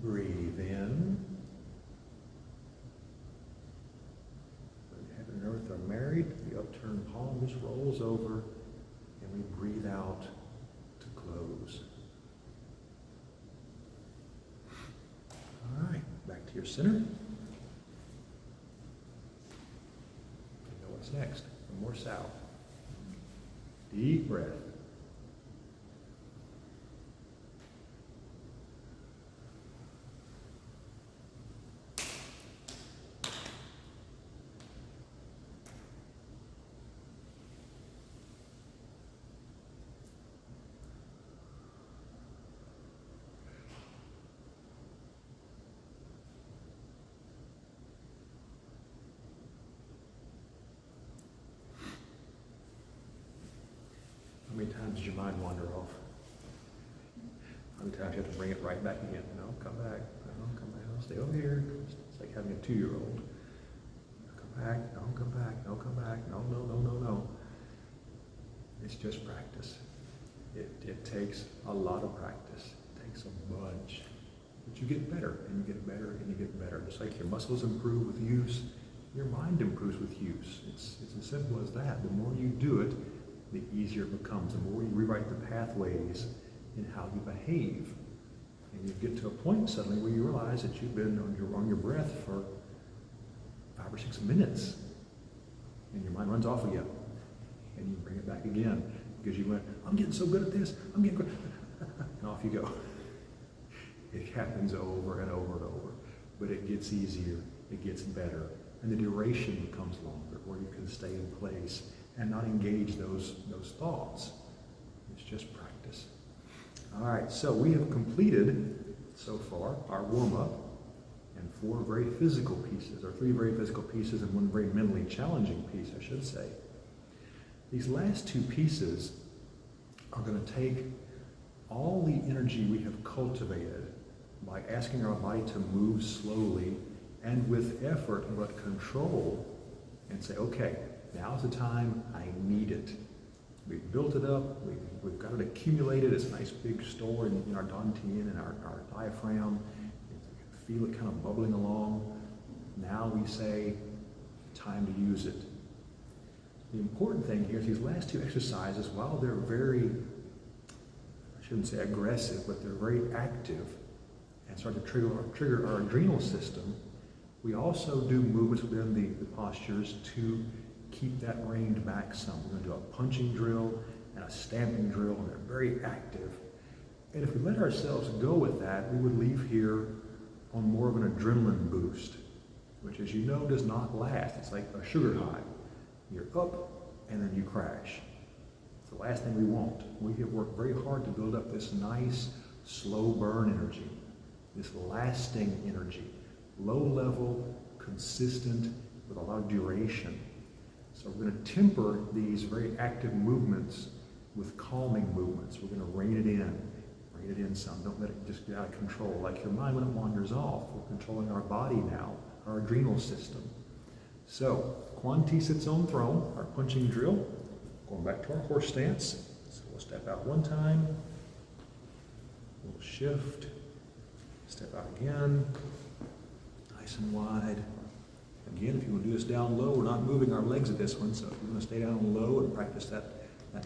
Breathe in. When heaven and earth are married, the upturned palm just rolls over, and we breathe out to close. All right, back to your center. You know what's next. One more south. Deep breath. your mind wander off? How many times you have to bring it right back again? No, come back. No, come back. No, stay over here. It's like having a 2-year-old. Come back. No, come back. No, come back. No, no, no, no, no. It's just practice. It takes a lot of practice. It takes a bunch. But you get better, and you get better, and you get better. Just like your muscles improve with use, your mind improves with use. It's as simple as that. The more you do it, the easier it becomes. The more you rewrite the pathways in how you behave. And you get to a point suddenly where you realize that you've been on your breath for 5 or 6 minutes. And your mind runs off again. And you bring it back again. Because you went, I'm getting so good at this, I'm getting good. And off you go. It happens over and over and over. But it gets easier, it gets better. And the duration becomes longer, where you can stay in place and not engage those thoughts. It's just practice. All right, so we have completed, so far, our warm-up and 4 very physical pieces, or 3 very physical pieces and 1 very mentally challenging piece, I should say. These last 2 pieces are going to take all the energy we have cultivated by asking our body to move slowly and with effort but control, and say, okay, now's the time I need it. We've built it up, we've got it accumulated, it's a nice big store in our dantian and our diaphragm. You can feel it kind of bubbling along. Now we say, time to use it. The important thing here is these last 2 exercises, while they're very, I shouldn't say aggressive, but they're very active and start to trigger our adrenal system, we also do movements within the postures to keep that reined back some. We're going to do a punching drill and a stamping drill, and they're very active. And if we let ourselves go with that, we would leave here on more of an adrenaline boost, which, as you know, does not last. It's like a sugar high. You're up, and then you crash. It's the last thing we want. We have worked very hard to build up this nice, slow burn energy, this lasting energy, low level, consistent, with a lot of duration. So we're going to temper these very active movements with calming movements. We're going to rein it in some. Don't let it just get out of control. Like your mind when it wanders off. We're controlling our body now, our adrenal system. So, Quanti sits on throne, our punching drill. Going back to our horse stance. So we'll step out 1 time. We'll shift. Step out again. Nice and wide. Again, if you want to do this down low, we're not moving our legs at this one, so if you want to stay down low and practice that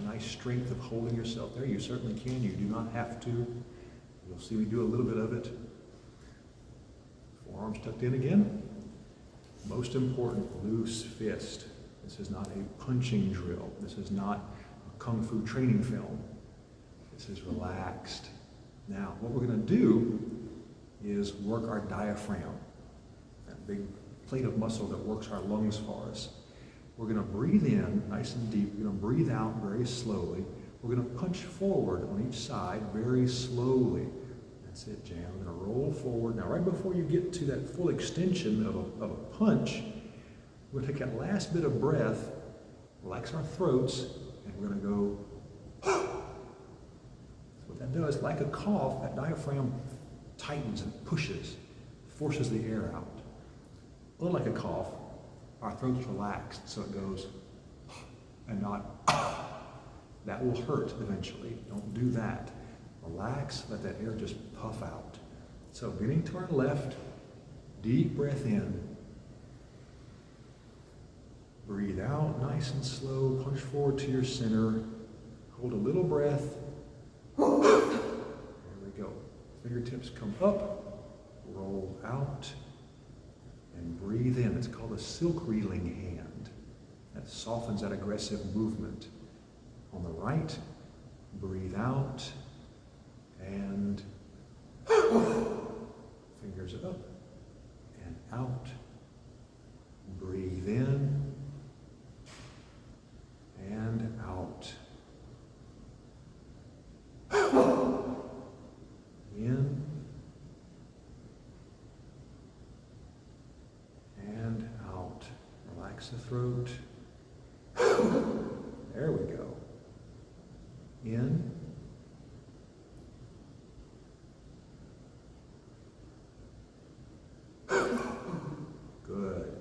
nice strength of holding yourself there, you certainly can. You do not have to. You'll see we do a little bit of it. Forearms tucked in again. Most important, loose fist. This is not a punching drill. This is not a kung fu training film. This is relaxed. Now, what we're going to do is work our diaphragm, that big plate of muscle that works our lungs for us. We're going to breathe in nice and deep. We're going to breathe out very slowly. We're going to punch forward on each side very slowly. That's it, Jan. We're going to roll forward. Now, right before you get to that full extension of a punch, we're going to take that last bit of breath, relax our throats, and we're going to go. So what that does, like a cough, that diaphragm tightens and pushes, forces the air out. A little like a cough, our throat's relaxed, so it goes and not. That will hurt eventually. Don't do that. Relax, let that air just puff out. So getting to our left, deep breath in. Breathe out, nice and slow. Punch forward to your center. Hold a little breath. There we go. Fingertips come up, roll out, and breathe in. It's called a silk reeling hand. That softens that aggressive movement. On the right, breathe out, and fingers up and out. Breathe in and out. In and out. Relax the throat. There we go. In Good.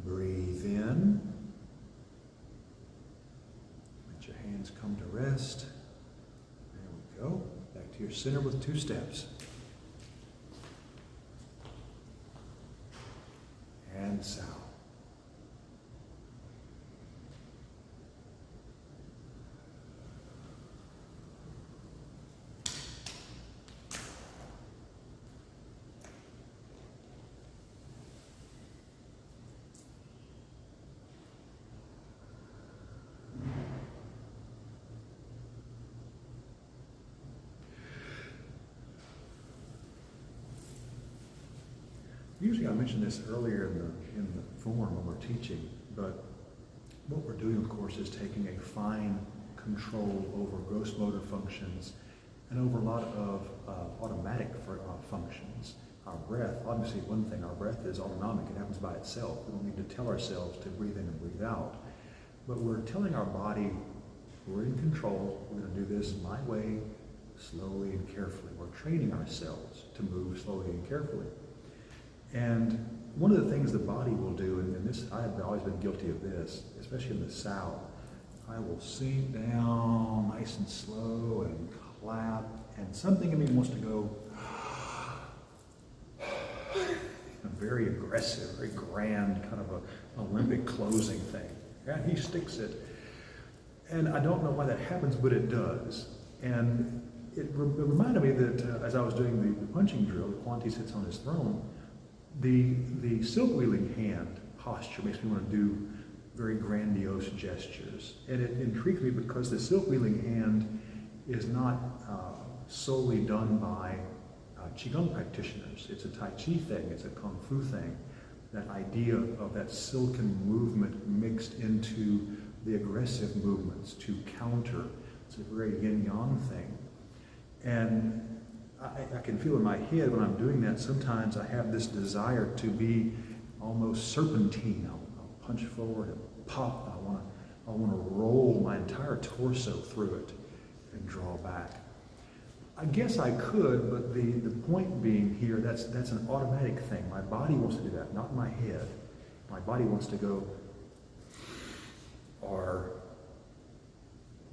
Breathe in. Let your hands come to rest. There we go. Back to your center with 2 steps. And south. Usually I mentioned this earlier in the form when we're teaching, but what we're doing, of course, is taking a fine control over gross motor functions and over a lot of automatic functions. Our breath, obviously one thing, our breath is autonomic, it happens by itself. We don't need to tell ourselves to breathe in and breathe out. But we're telling our body, we're in control, we're going to do this my way, slowly and carefully. We're training ourselves to move slowly and carefully. And one of the things the body will do, and this, I've always been guilty of this, especially in the South, I will sink down nice and slow and clap, and something in me wants to go very aggressive, very grand, kind of an Olympic closing thing. And he sticks it. And I don't know why that happens, but it does. And it reminded me that as I was doing the punching drill, the Quanti sits on his throne, the silk-wheeling hand posture makes me want to do very grandiose gestures. And it intrigues me because the silk-wheeling hand is not solely done by Qigong practitioners. It's a Tai Chi thing, it's a Kung Fu thing. That idea of that silken movement mixed into the aggressive movements to counter. It's a very yin-yang thing. And I can feel in my head when I'm doing that, sometimes I have this desire to be almost serpentine. I'll punch forward and pop. I want to roll my entire torso through it and draw back. I guess I could, but the point being here, that's an automatic thing. My body wants to do that, not my head. My body wants to go or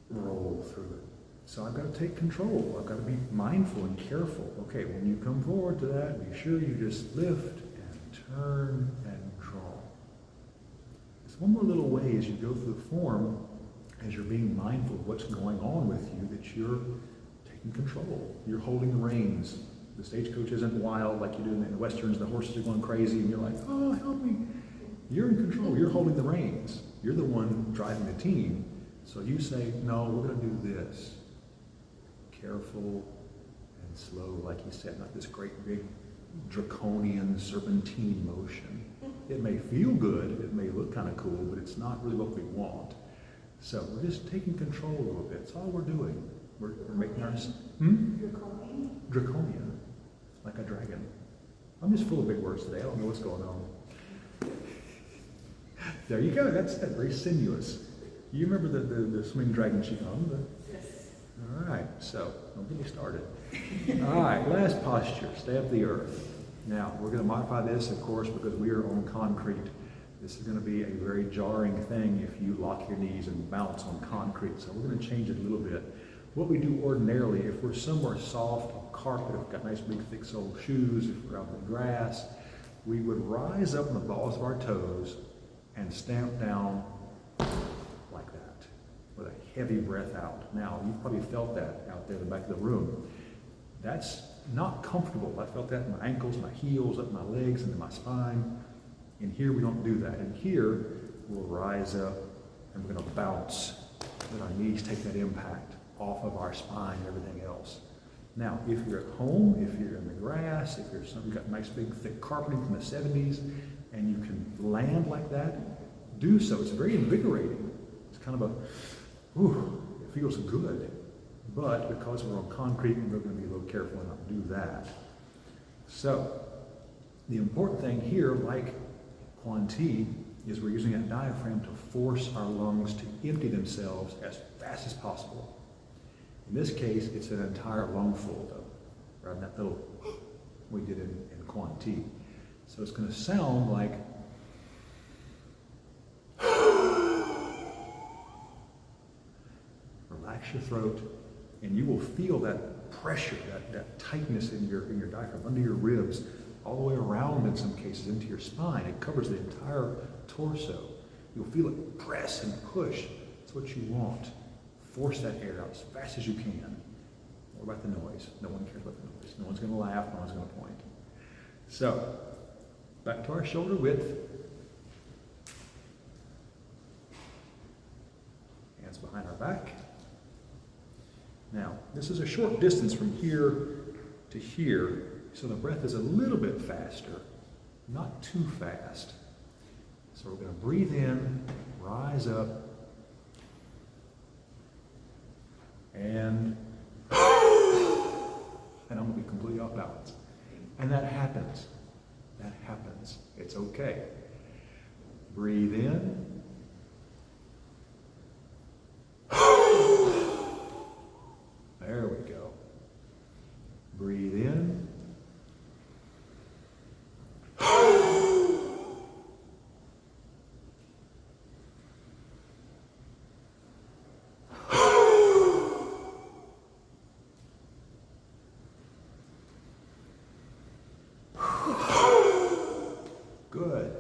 roll through it. So I've got to take control. I've got to be mindful and careful. Okay, when you come forward to that, be sure you just lift and turn and draw. It's one more little way as you go through the form, as you're being mindful of what's going on with you, that you're taking control. You're holding the reins. The stagecoach isn't wild like you do in the Westerns. The horses are going crazy and you're like, oh, help me. You're in control. You're holding the reins. You're the one driving the team. So you say, no, we're going to do this. Careful and slow, like he said, not this great big draconian serpentine motion. It may feel good, it may look kind of cool, but it's not really what we want. So we're just taking control a little bit. That's all we're doing. We're making our... Draconian, like a dragon. I'm just full of big words today. I don't know what's going on. There you go. That's that. Very sinuous. You remember the swing dragon Qigong? Yes. All right. So don't get me started. All right. Last posture. Stay up the earth. Now we're going to modify this, of course, because we are on concrete. This is going to be a very jarring thing if you lock your knees and bounce on concrete. So we're going to change it a little bit. What we do ordinarily, if we're somewhere soft on carpet, if we've got nice big thick soled shoes, if we're out in the grass, we would rise up on the balls of our toes and stamp down like that with a heavy breath out. Now, you've probably felt that out there in the back of the room. That's not comfortable. I felt that in my ankles, my heels, up my legs, and in my spine. In here, we don't do that. In here, we'll rise up and we're going to bounce. Let our knees take that impact off of our spine and everything else. Now, if you're at home, if you're in the grass, if you've got nice big thick carpeting from the 70s, and you can land like that, do so. It's very invigorating. It's kind of it feels good. But because we're on concrete, we're going to be a little careful and not do that. So, the important thing here, like Quan Ti, is we're using that diaphragm to force our lungs to empty themselves as fast as possible. In this case, it's an entire lungful, though, rather than that little we did in Quan Ti. So it's going to sound like relax your throat, and you will feel that pressure, that tightness in your diaphragm, under your ribs, all the way around in some cases into your spine. It covers the entire torso. You'll feel it press and push. That's what you want. Force that air out as fast as you can. What about the noise? No one cares about the noise. No one's going to laugh. No one's going to point. So, back to our shoulder width. Hands behind our back. Now, this is a short distance from here to here, so the breath is a little bit faster, not too fast. So we're going to breathe in, rise up, and I'm going to be completely off balance. And that happens. That happens. It's okay. Breathe in. There we go. Breathe in. Good.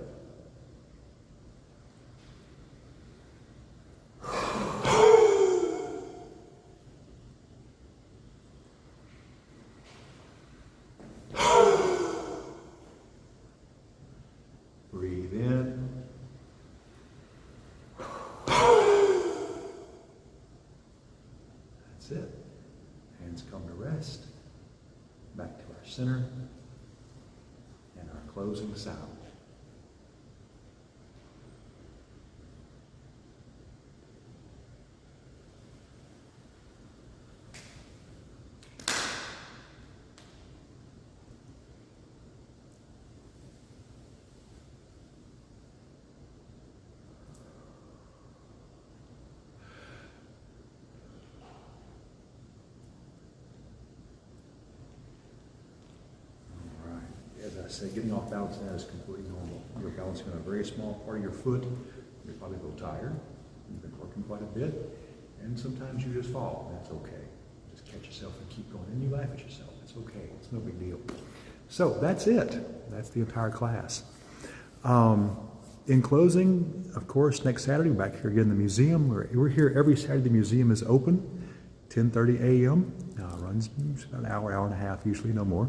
Breathe in. That's it. Hands come to rest. Back to our center and our closing sound. As I say, getting off balance now is completely normal. You're balancing on a very small part of your foot. You're probably a little tired. You've been working quite a bit. And sometimes you just fall. That's okay. Just catch yourself and keep going. And you laugh at yourself. It's okay. It's no big deal. So that's it. That's the entire class. In closing, of course, next Saturday, we're back here again in the museum. We're here every Saturday. The museum is open, 10:30 a.m. Runs about an hour, hour and a half, usually, no more.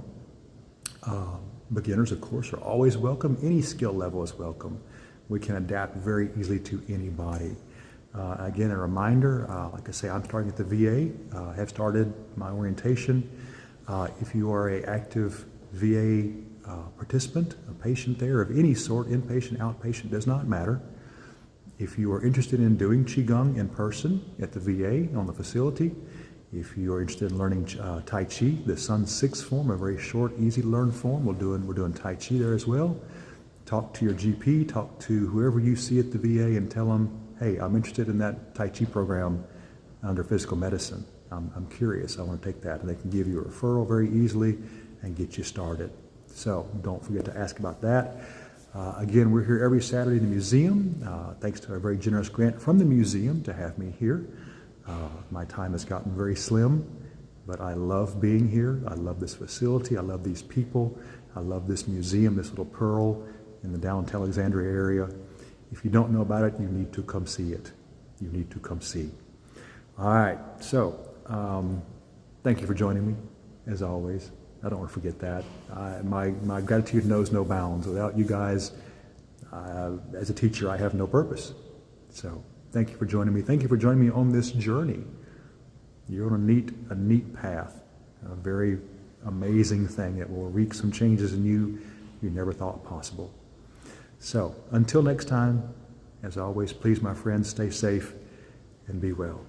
Beginners, of course, are always welcome. Any skill level is welcome. We can adapt very easily to anybody. Again, a reminder, like I say, I'm starting at the VA. I have started my orientation. If you are an active VA participant, a patient there of any sort, inpatient, outpatient, does not matter. If you are interested in doing Qigong in person at the VA on the facility, If you're interested in learning Tai Chi, the Sun 6 form, a very short, easy to learn form, we're doing Tai Chi there as well. Talk to your GP, talk to whoever you see at the VA and tell them, hey, I'm interested in that Tai Chi program under physical medicine. I'm curious, I want to take that. And they can give you a referral very easily and get you started. So don't forget to ask about that. Again, we're here every Saturday in the museum. Thanks to a very generous grant from the museum to have me here. My time has gotten very slim, but I love being here. I love this facility. I love these people. I love this museum, this little pearl in the downtown Alexandria area. If you don't know about it, you need to come see it. You need to come see. All right, so thank you for joining me, as always. I don't want to forget that. My gratitude knows no bounds. Without you guys, as a teacher, I have no purpose. So thank you for joining me. Thank you for joining me on this journey. You're on a neat path, a very amazing thing that will wreak some changes in you never thought possible. So until next time, as always, please, my friends, stay safe and be well.